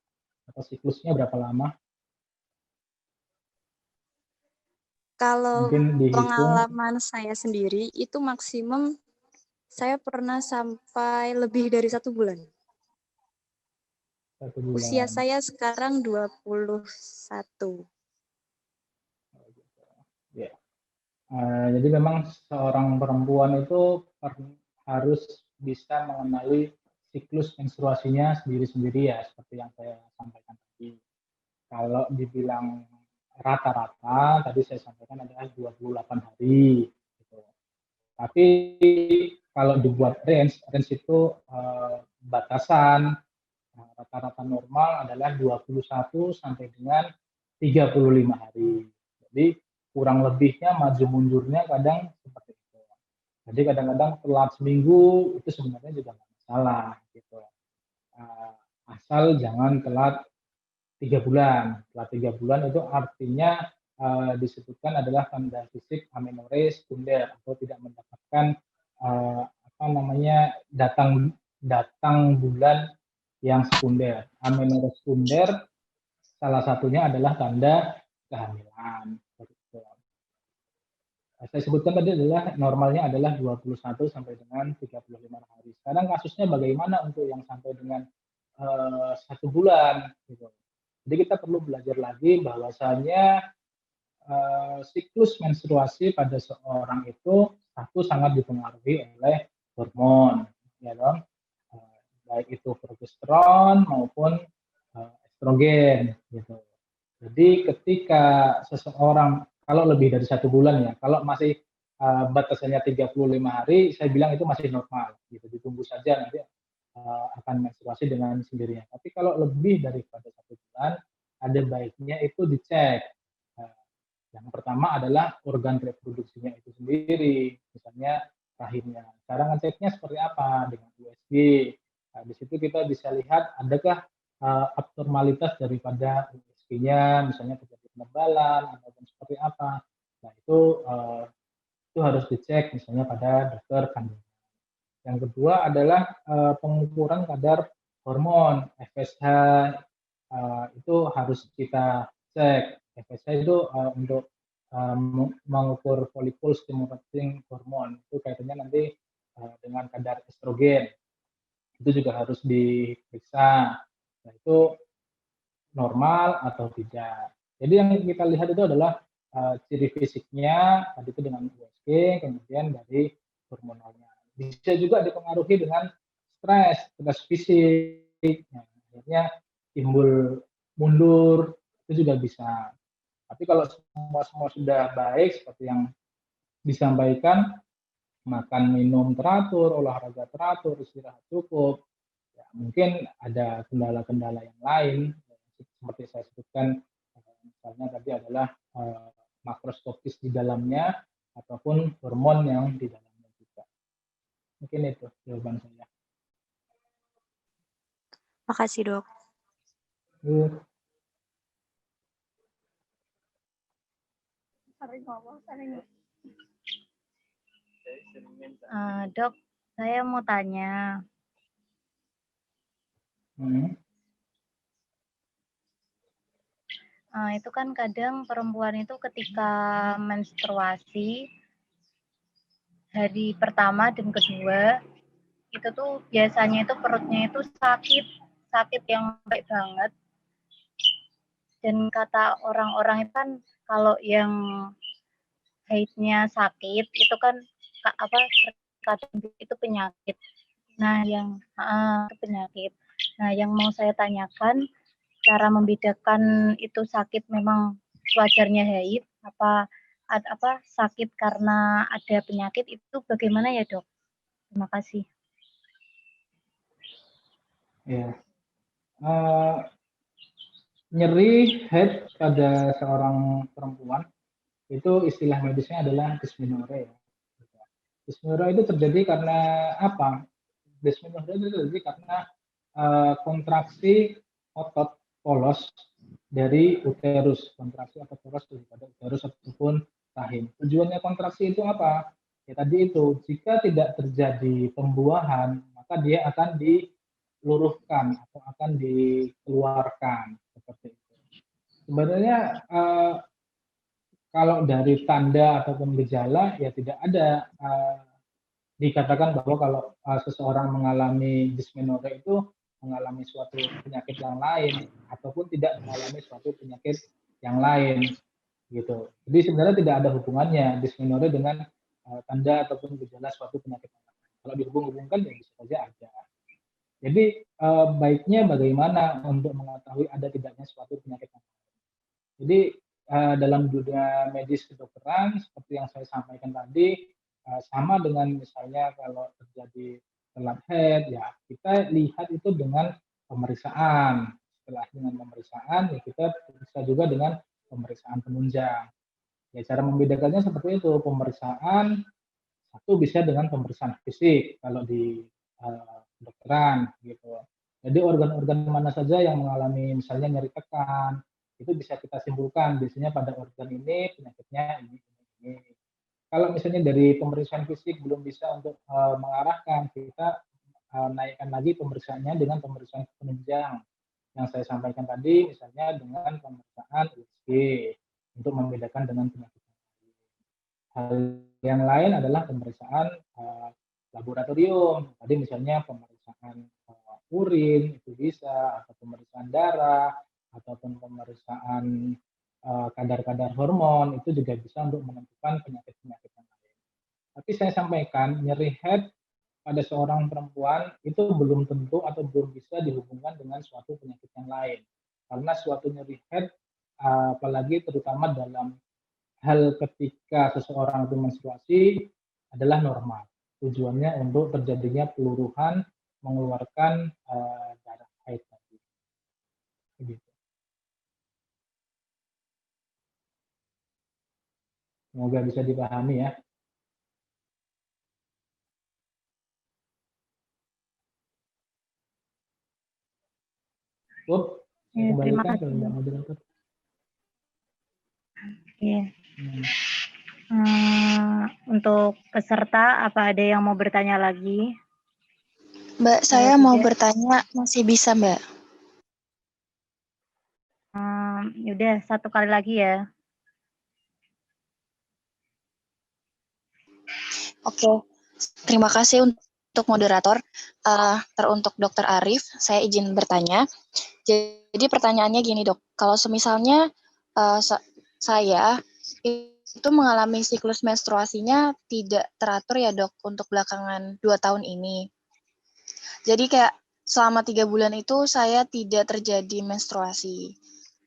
Atau siklusnya berapa lama? Kalau Mungkin dihitung. pengalaman saya sendiri itu maksimum saya pernah sampai lebih dari 1 bulan. 1 bulan. Usia saya sekarang 21. Ya. Jadi memang seorang perempuan itu harus bisa mengenali siklus menstruasinya sendiri-sendiri ya, seperti yang saya sampaikan tadi. Kalau dibilang rata-rata, tadi saya sampaikan adalah 28 hari. Gitu. Tapi kalau dibuat range itu batasan rata-rata normal adalah 21 sampai dengan 35 hari. Jadi kurang lebihnya maju mundurnya kadang seperti itu. Jadi kadang-kadang telat seminggu itu sebenarnya juga nggak masalah gitu. Asal jangan telat 3 bulan. Telat 3 bulan itu artinya disebutkan adalah tanda fisik amenorrhea sekunder atau tidak mendapatkan datang bulan yang sekunder. Amenorrhea sekunder salah satunya adalah tanda kehamilan. Saya sebutkan tadi adalah normalnya adalah 21 sampai dengan 35 hari. Sekarang kasusnya bagaimana untuk yang sampai dengan 1 bulan gitu. Jadi kita perlu belajar lagi bahwasanya siklus menstruasi pada seorang itu satu sangat dipengaruhi oleh hormon, ya dong, baik itu progesteron maupun estrogen, gitu. Jadi ketika seseorang, kalau lebih dari 1 bulan ya, kalau masih batasannya 35 hari, saya bilang itu masih normal, gitu. Ditunggu saja nanti akan menstruasi dengan sendirinya. Tapi kalau lebih daripada 1 bulan, ada baiknya itu dicek. Nah, yang pertama adalah organ reproduksinya itu sendiri, misalnya rahimnya. Cara ngeceknya seperti apa? Dengan USG. Nah, di situ kita bisa lihat adakah abnormalitas daripada USG-nya, misalnya terjadi penebalan ataupun seperti apa. Nah, itu harus dicek misalnya pada dokter kandungan. Yang kedua adalah pengukuran kadar hormon FSH, itu harus kita cek. FSH itu untuk mengukur follicle stimulating hormone, itu kaitannya nanti dengan kadar estrogen, itu juga harus diperiksa. Nah, itu normal atau tidak. Jadi yang kita lihat itu adalah ciri fisiknya, tadi itu dengan USG, kemudian dari hormonalnya. Bisa juga dipengaruhi dengan stres fisik, nah, akhirnya timbul mundur, itu juga bisa. Tapi kalau semua sudah baik seperti yang disampaikan, makan minum teratur, olahraga teratur, istirahat cukup, ya, mungkin ada kendala-kendala yang lain seperti saya sebutkan, misalnya tadi adalah makroskopis di dalamnya ataupun hormon yang di dalamnya juga. Mungkin itu jawaban saya. Makasih, Dok. Dok, saya mau tanya. Itu kan kadang perempuan itu ketika menstruasi hari pertama dan kedua itu tuh biasanya itu perutnya itu sakit yang baik banget. Dan kata orang-orang itu kan kalau yang haidnya sakit itu kan kadang itu penyakit. Nah, itu penyakit. Nah, yang mau saya tanyakan, cara membedakan itu sakit memang wajarnya haid apa sakit karena ada penyakit itu bagaimana ya, Dok? Terima kasih. Ya. Nyeri head pada seorang perempuan itu istilah medisnya adalah dysmenorrhea. Dysmenorrhea itu terjadi karena apa? Dysmenorrhea itu terjadi karena kontraksi otot polos dari uterus, kontraksi otot polos daripada uterus ataupun rahim. Tujuannya kontraksi itu apa? Ya tadi itu, jika tidak terjadi pembuahan, maka dia akan diluruhkan atau akan dikeluarkan seperti itu. Sebenarnya kalau dari tanda ataupun gejala ya tidak ada dikatakan bahwa kalau seseorang mengalami dysmenorrhea itu mengalami suatu penyakit yang lain ataupun tidak mengalami suatu penyakit yang lain gitu. Jadi sebenarnya tidak ada hubungannya dysmenorrhea dengan tanda ataupun gejala suatu penyakit yang lain. Kalau dihubung-hubungkan ya bisa saja ada. Jadi baiknya bagaimana untuk mengetahui ada tidaknya suatu penyakit yang lain. Jadi dalam dunia medis kedokteran seperti yang saya sampaikan tadi, sama dengan misalnya kalau terjadi telat haid, ya kita lihat itu dengan pemeriksaan. Setelah dengan pemeriksaan, ya kita bisa juga dengan pemeriksaan penunjang. Ya cara membedakannya seperti itu, pemeriksaan satu bisa dengan pemeriksaan fisik kalau di kedokteran gitu. Jadi organ-organ mana saja yang mengalami misalnya nyeri tekan, itu bisa kita simpulkan biasanya pada organ ini penyakitnya ini. Kalau misalnya dari pemeriksaan fisik belum bisa untuk mengarahkan, kita naikkan lagi pemeriksaannya dengan pemeriksaan penunjang yang saya sampaikan tadi, misalnya dengan pemeriksaan USG untuk membedakan dengan penyakit. Hal yang lain adalah pemeriksaan laboratorium. Tadi misalnya pemeriksaan urin itu bisa, atau pemeriksaan darah, ataupun pemeriksaan kadar-kadar hormon itu juga bisa untuk menentukan penyakit-penyakit yang lain. Tapi saya sampaikan nyeri head pada seorang perempuan itu belum tentu atau belum bisa dihubungkan dengan suatu penyakit yang lain. Karena suatu nyeri head apalagi terutama dalam hal ketika seseorang itu menstruasi adalah normal. Tujuannya untuk terjadinya peluruhan, mengeluarkan darah haid tadi. Begitu. Semoga bisa dipahami ya. Ya, terima kembalikan kasih. ke moderator. Iya. Untuk peserta, apa ada yang mau bertanya lagi? Mbak, saya mau bertanya, masih bisa, Mbak? Yaudah, satu kali lagi ya. Oke, terima kasih untuk moderator. Teruntuk Dr. Arif, saya izin bertanya. Jadi pertanyaannya gini, Dok. Kalau semisalnya saya itu mengalami siklus menstruasinya tidak teratur ya, Dok, untuk belakangan 2 tahun ini. Jadi kayak selama 3 bulan itu saya tidak terjadi menstruasi.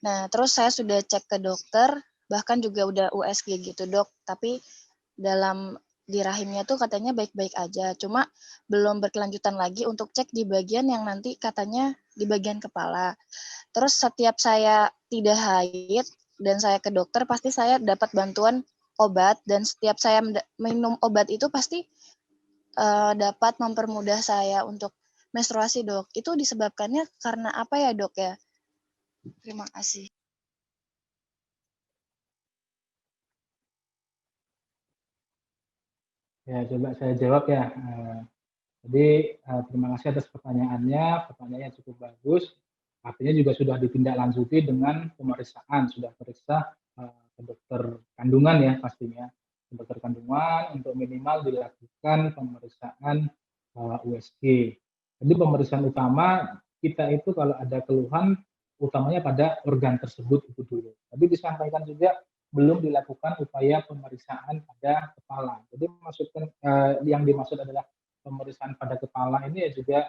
Nah, terus saya sudah cek ke dokter, bahkan juga udah USG gitu, Dok. Tapi di rahimnya tuh katanya baik-baik aja. Cuma belum berkelanjutan lagi untuk cek di bagian yang nanti katanya di bagian kepala. Terus setiap saya tidak haid dan saya ke dokter, pasti saya dapat bantuan obat. Dan setiap saya minum obat itu pasti dapat mempermudah saya untuk menstruasi, Dok. Itu disebabkannya karena apa ya, Dok ya? Terima kasih. Ya, coba saya jawab ya. Jadi terima kasih atas pertanyaannya. Pertanyaannya cukup bagus. Artinya juga sudah ditindaklanjuti dengan pemeriksaan, sudah periksa ke dokter kandungan ya pastinya. Ke dokter kandungan untuk minimal dilakukan pemeriksaan USG. Jadi pemeriksaan utama kita itu kalau ada keluhan utamanya pada organ tersebut itu dulu. Tapi disampaikan juga belum dilakukan upaya pemeriksaan pada kepala. Jadi yang dimaksud adalah pemeriksaan pada kepala ini ya juga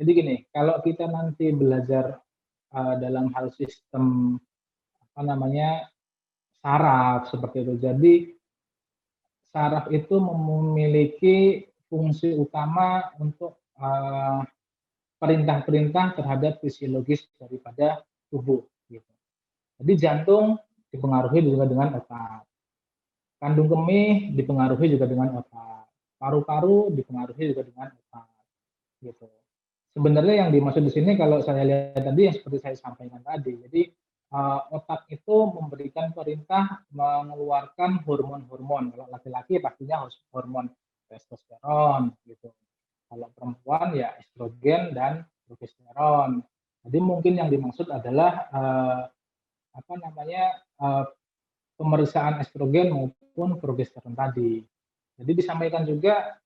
jadi gini, kalau kita nanti belajar dalam hal sistem apa namanya saraf seperti itu. Jadi saraf itu memiliki fungsi utama untuk perintah-perintah terhadap fisiologis daripada tubuh. Gitu. Jadi jantung dipengaruhi juga dengan otak. Kandung kemih dipengaruhi juga dengan otak. Paru-paru dipengaruhi juga dengan otak. Gitu. Sebenarnya yang dimaksud di sini kalau saya lihat tadi yang seperti saya sampaikan tadi. Jadi otak itu memberikan perintah mengeluarkan hormon-hormon. Kalau laki-laki pastinya hormon testosteron gitu. Kalau perempuan ya estrogen dan progesteron. Jadi mungkin yang dimaksud adalah pemeriksaan estrogen maupun progesteron tadi. Jadi disampaikan juga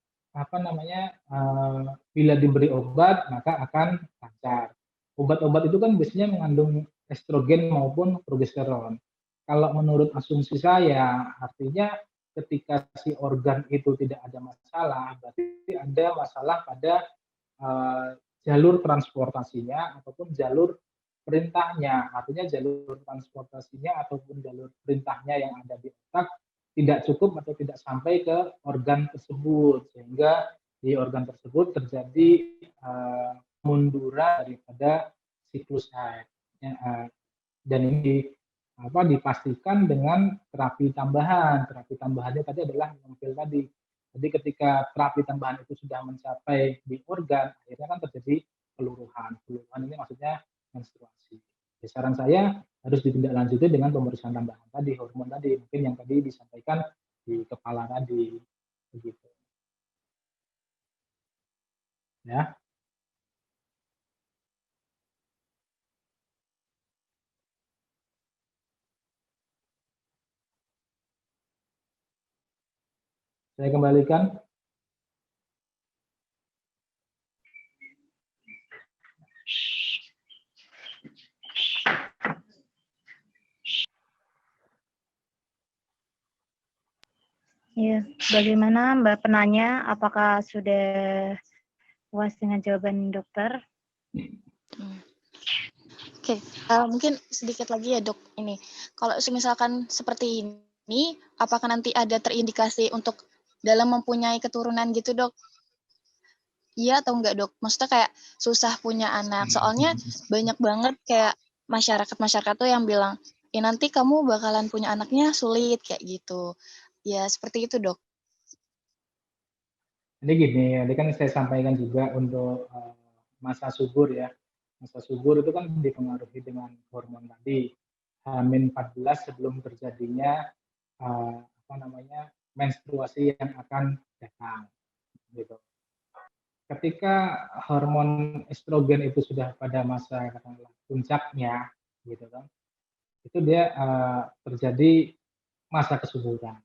bila diberi obat maka akan lancar. Obat-obat itu kan biasanya mengandung estrogen maupun progesteron. Kalau menurut asumsi saya, artinya ketika si organ itu tidak ada masalah, berarti ada masalah pada jalur transportasinya ataupun jalur perintahnya. Artinya jalur transportasinya ataupun jalur perintahnya yang ada di otak tidak cukup atau tidak sampai ke organ tersebut, sehingga di organ tersebut terjadi munduran daripada siklus haid. Dan ini dipastikan dengan terapi tambahan. Terapi tambahannya tadi adalah pil tadi. Jadi ketika terapi tambahan itu sudah mencapai di organ, akhirnya kan terjadi peluruhan. Peluruhan ini maksudnya menstruasi. Jadi saran saya harus ditindaklanjuti dengan pemeriksaan tambahan tadi, hormon tadi, mungkin yang tadi disampaikan di kepala tadi, begitu. Ya. Saya kembalikan. Ya, bagaimana Mbak penanya? Apakah sudah puas dengan jawaban dokter? Oke, mungkin sedikit lagi ya dok, ini kalau misalkan seperti ini, apakah nanti ada terindikasi untuk dalam mempunyai keturunan gitu dok? Iya atau enggak dok? Maksudnya kayak susah punya anak, soalnya banyak banget kayak masyarakat tuh yang bilang, nanti kamu bakalan punya anaknya sulit kayak gitu. Ya seperti itu dok. Jadi gini, tadi kan saya sampaikan juga untuk masa subur ya. Masa subur itu kan dipengaruhi dengan hormon tadi. H-14 sebelum terjadinya menstruasi yang akan datang. Gitu. Ketika hormon estrogen itu sudah pada masa katakanlah puncaknya, gitu kan, itu dia terjadi masa kesuburan.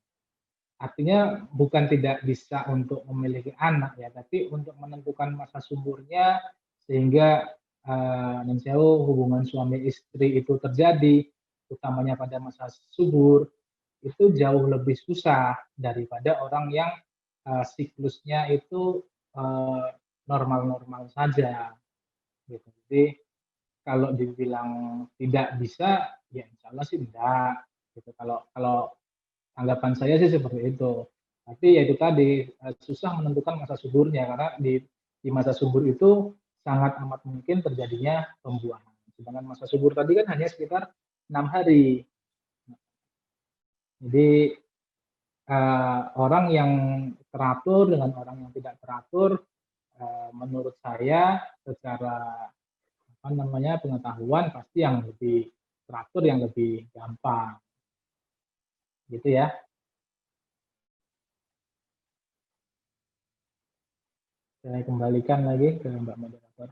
Artinya bukan tidak bisa untuk memiliki anak ya, tapi untuk menentukan masa suburnya sehingga hubungan suami istri itu terjadi, utamanya pada masa subur, itu jauh lebih susah daripada orang yang siklusnya itu normal-normal saja. Gitu. Jadi kalau dibilang tidak bisa, ya insya Allah sih enggak. Gitu. Kalau anggapan saya sih seperti itu. Tapi ya itu tadi susah menentukan masa suburnya karena di masa subur itu sangat amat mungkin terjadinya pembuahan. Sedangkan masa subur tadi kan hanya sekitar 6 hari. Jadi orang yang teratur dengan orang yang tidak teratur, menurut saya secara pengetahuan pasti yang lebih teratur yang lebih gampang. Gitu ya. Saya kembalikan lagi ke Mbak Moderator.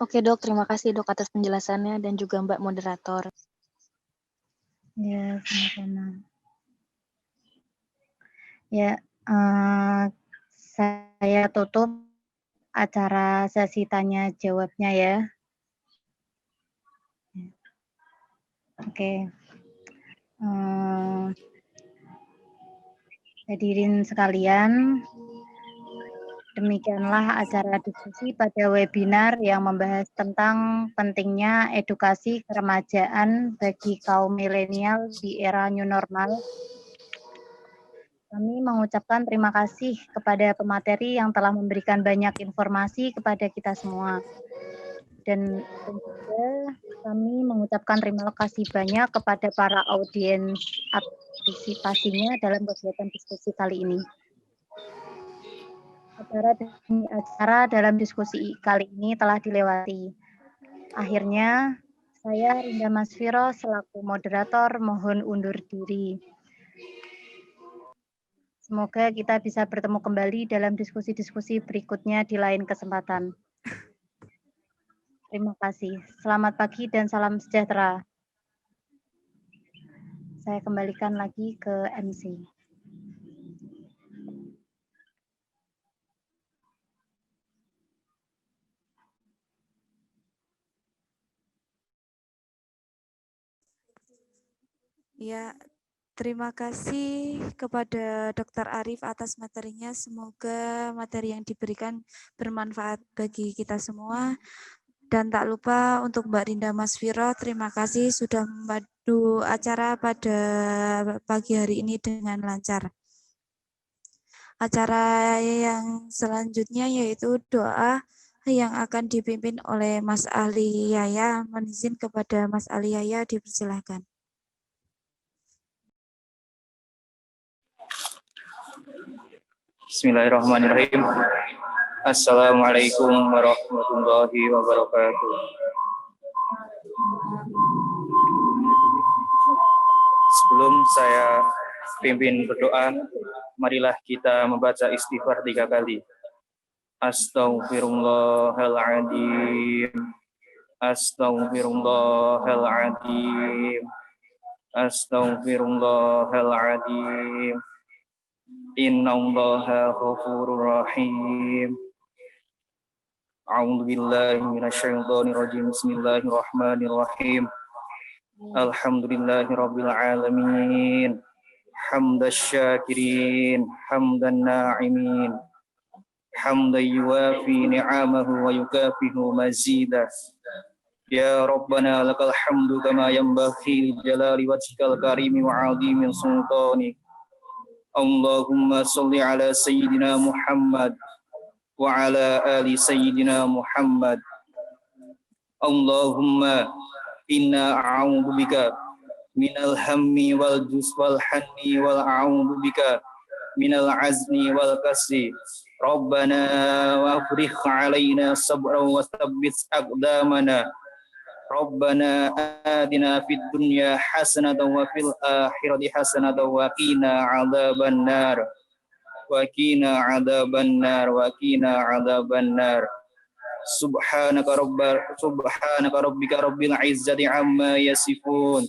Oke dok, terima kasih dok atas penjelasannya dan juga Mbak Moderator. Ya, sama-sama. Ya, saya tutup acara sesi tanya jawabnya ya. Oke. Hadirin sekalian, demikianlah acara diskusi pada webinar yang membahas tentang pentingnya edukasi keremajaan bagi kaum milenial di era new normal. Kami mengucapkan terima kasih kepada pemateri yang telah memberikan banyak informasi kepada kita semua. Dan juga kami mengucapkan terima kasih banyak kepada para audiens partisipasinya dalam kegiatan diskusi kali ini. Acara dalam diskusi kali ini telah dilewati. Akhirnya, saya Rinda Masviro selaku moderator mohon undur diri. Semoga kita bisa bertemu kembali dalam diskusi-diskusi berikutnya di lain kesempatan. Terima kasih. Selamat pagi dan salam sejahtera. Saya kembalikan lagi ke MC. Ya, terima kasih kepada Dr. Arif atas materinya. Semoga materi yang diberikan bermanfaat bagi kita semua. Dan tak lupa untuk Mbak Rinda Masviro, terima kasih sudah membantu acara pada pagi hari ini dengan lancar. Acara yang selanjutnya yaitu doa yang akan dipimpin oleh Mas Ali Yaya. Mohon izin kepada Mas Ali Yaya, dipersilakan. Bismillahirrahmanirrahim. Assalamualaikum warahmatullahi wabarakatuh. Sebelum saya pimpin berdoa, marilah kita membaca istighfar 3 kali. Astaghfirullahaladzim. Astaghfirullahaladzim. Astaghfirullahaladzim. Innallaha ghafurur rahim. A'udzu billahi minasyaitonir rajim. Bismillahirrahmanirrahim. Alhamdulillahirabbil alamin. Hamdasy syakirin, hamdan na'imin. حمدا يوافي نعمه ويكافئ مزيدا يا ربنا لك الحمد كما ينبغي لجلال وجهك الكريم وعظيم سلطانك اللهم صل على سيدنا محمد وعلى آل سيدنا محمد اللهم إنا أعوذ بك من الهم والجز والحن وأعوذ بك من العزم والكسل ربنا وافرغ علينا صبرا وثبت أقدامنا ربنا آتنا في الدنيا حسنة وفي الآخرة حسنة وقنا عذاب النار وقنا عذاب النار وقنا عذاب النار سبحانك ربك رب العزة عما يصفون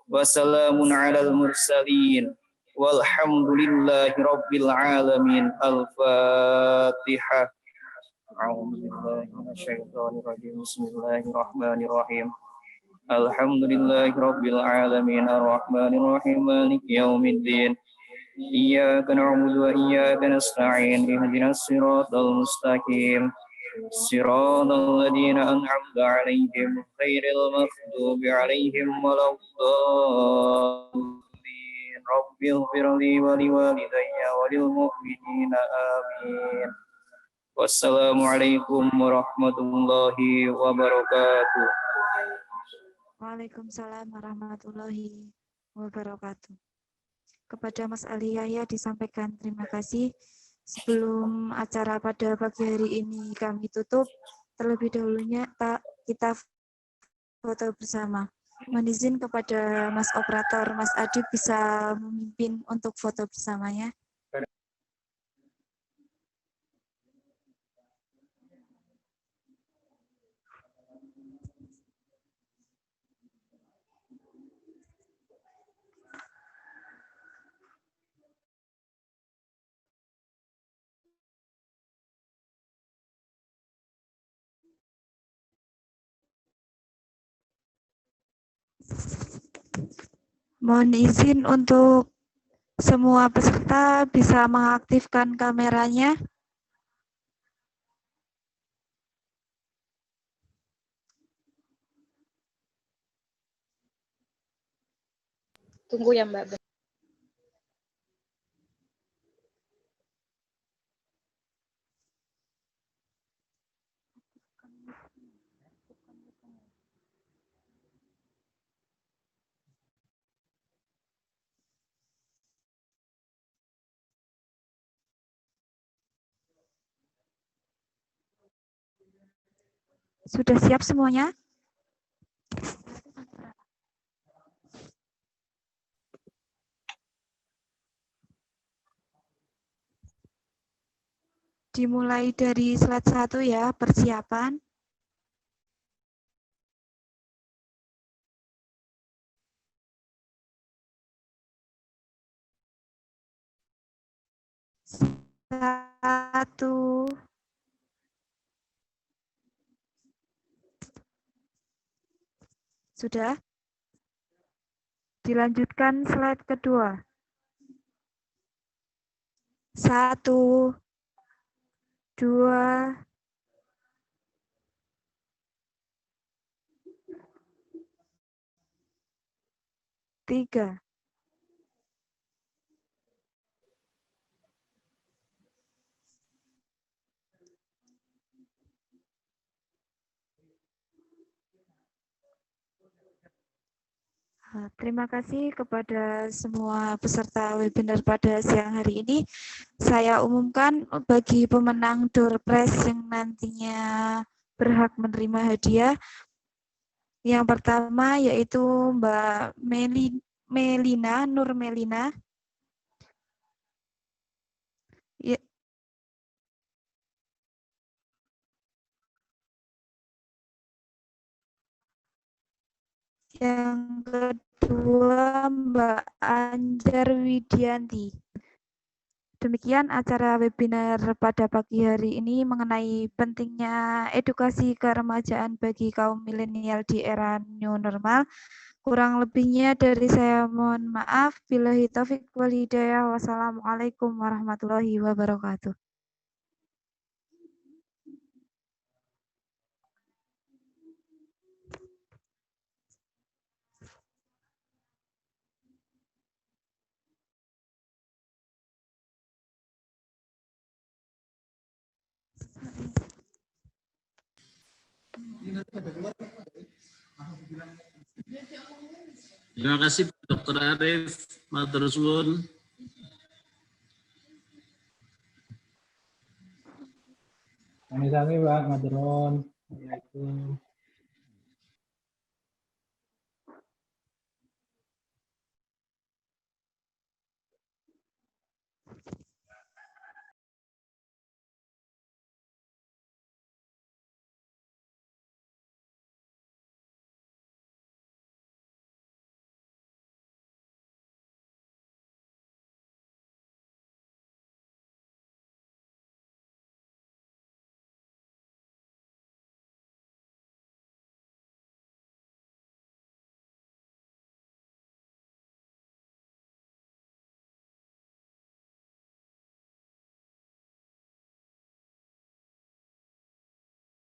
وسلام على المرسلين والحمد لله رب العالمين الفاتحة أعوذ بالله من الشيطان الرجيم بسم الله الرحمن الرحيم الحمد لله رب العالمين الرحمن الرحيم مالك يوم الدين إياك نعبد وإياك نستعين اهدنا الصراط المستقيم صراط الذين أنعمت عليهم غير المغضوب عليهم ولا الضالين رب اغفر لي ولوالدي وللمؤمنين آمين والسلام عليكم ورحمة الله وبركاته. Waalaikumsalam warahmatullahi wabarakatuh. Kepada Mas Ali Yahya disampaikan terima kasih. Sebelum acara pada pagi hari ini kami tutup, terlebih dahulunya kita foto bersama. Mohon izin kepada Mas Operator, Mas Adib bisa memimpin untuk foto bersamanya. Mohon izin untuk semua peserta bisa mengaktifkan kameranya. Tunggu ya Mbak. Sudah siap semuanya? Dimulai dari slide 1 ya, persiapan. Satu. Sudah? Dilanjutkan slide kedua. 1, 2, 3. Terima kasih kepada semua peserta webinar pada siang hari ini. Saya umumkan bagi pemenang door prize yang nantinya berhak menerima hadiah. Yang pertama yaitu Mbak Melina, Nur Melina. Yang kedua Mbak Anjar Widianti. Demikian acara webinar pada pagi hari ini mengenai pentingnya edukasi keremajaan bagi kaum milenial di era new normal. Kurang lebihnya dari saya mohon maaf. Billahi taufiq wal hidayah. Wassalamualaikum warahmatullahi wabarakatuh. Terima kasih Dr. Arif. Matur suwun. Sami-sami Pak, matur nuwun. Assalamualaikum.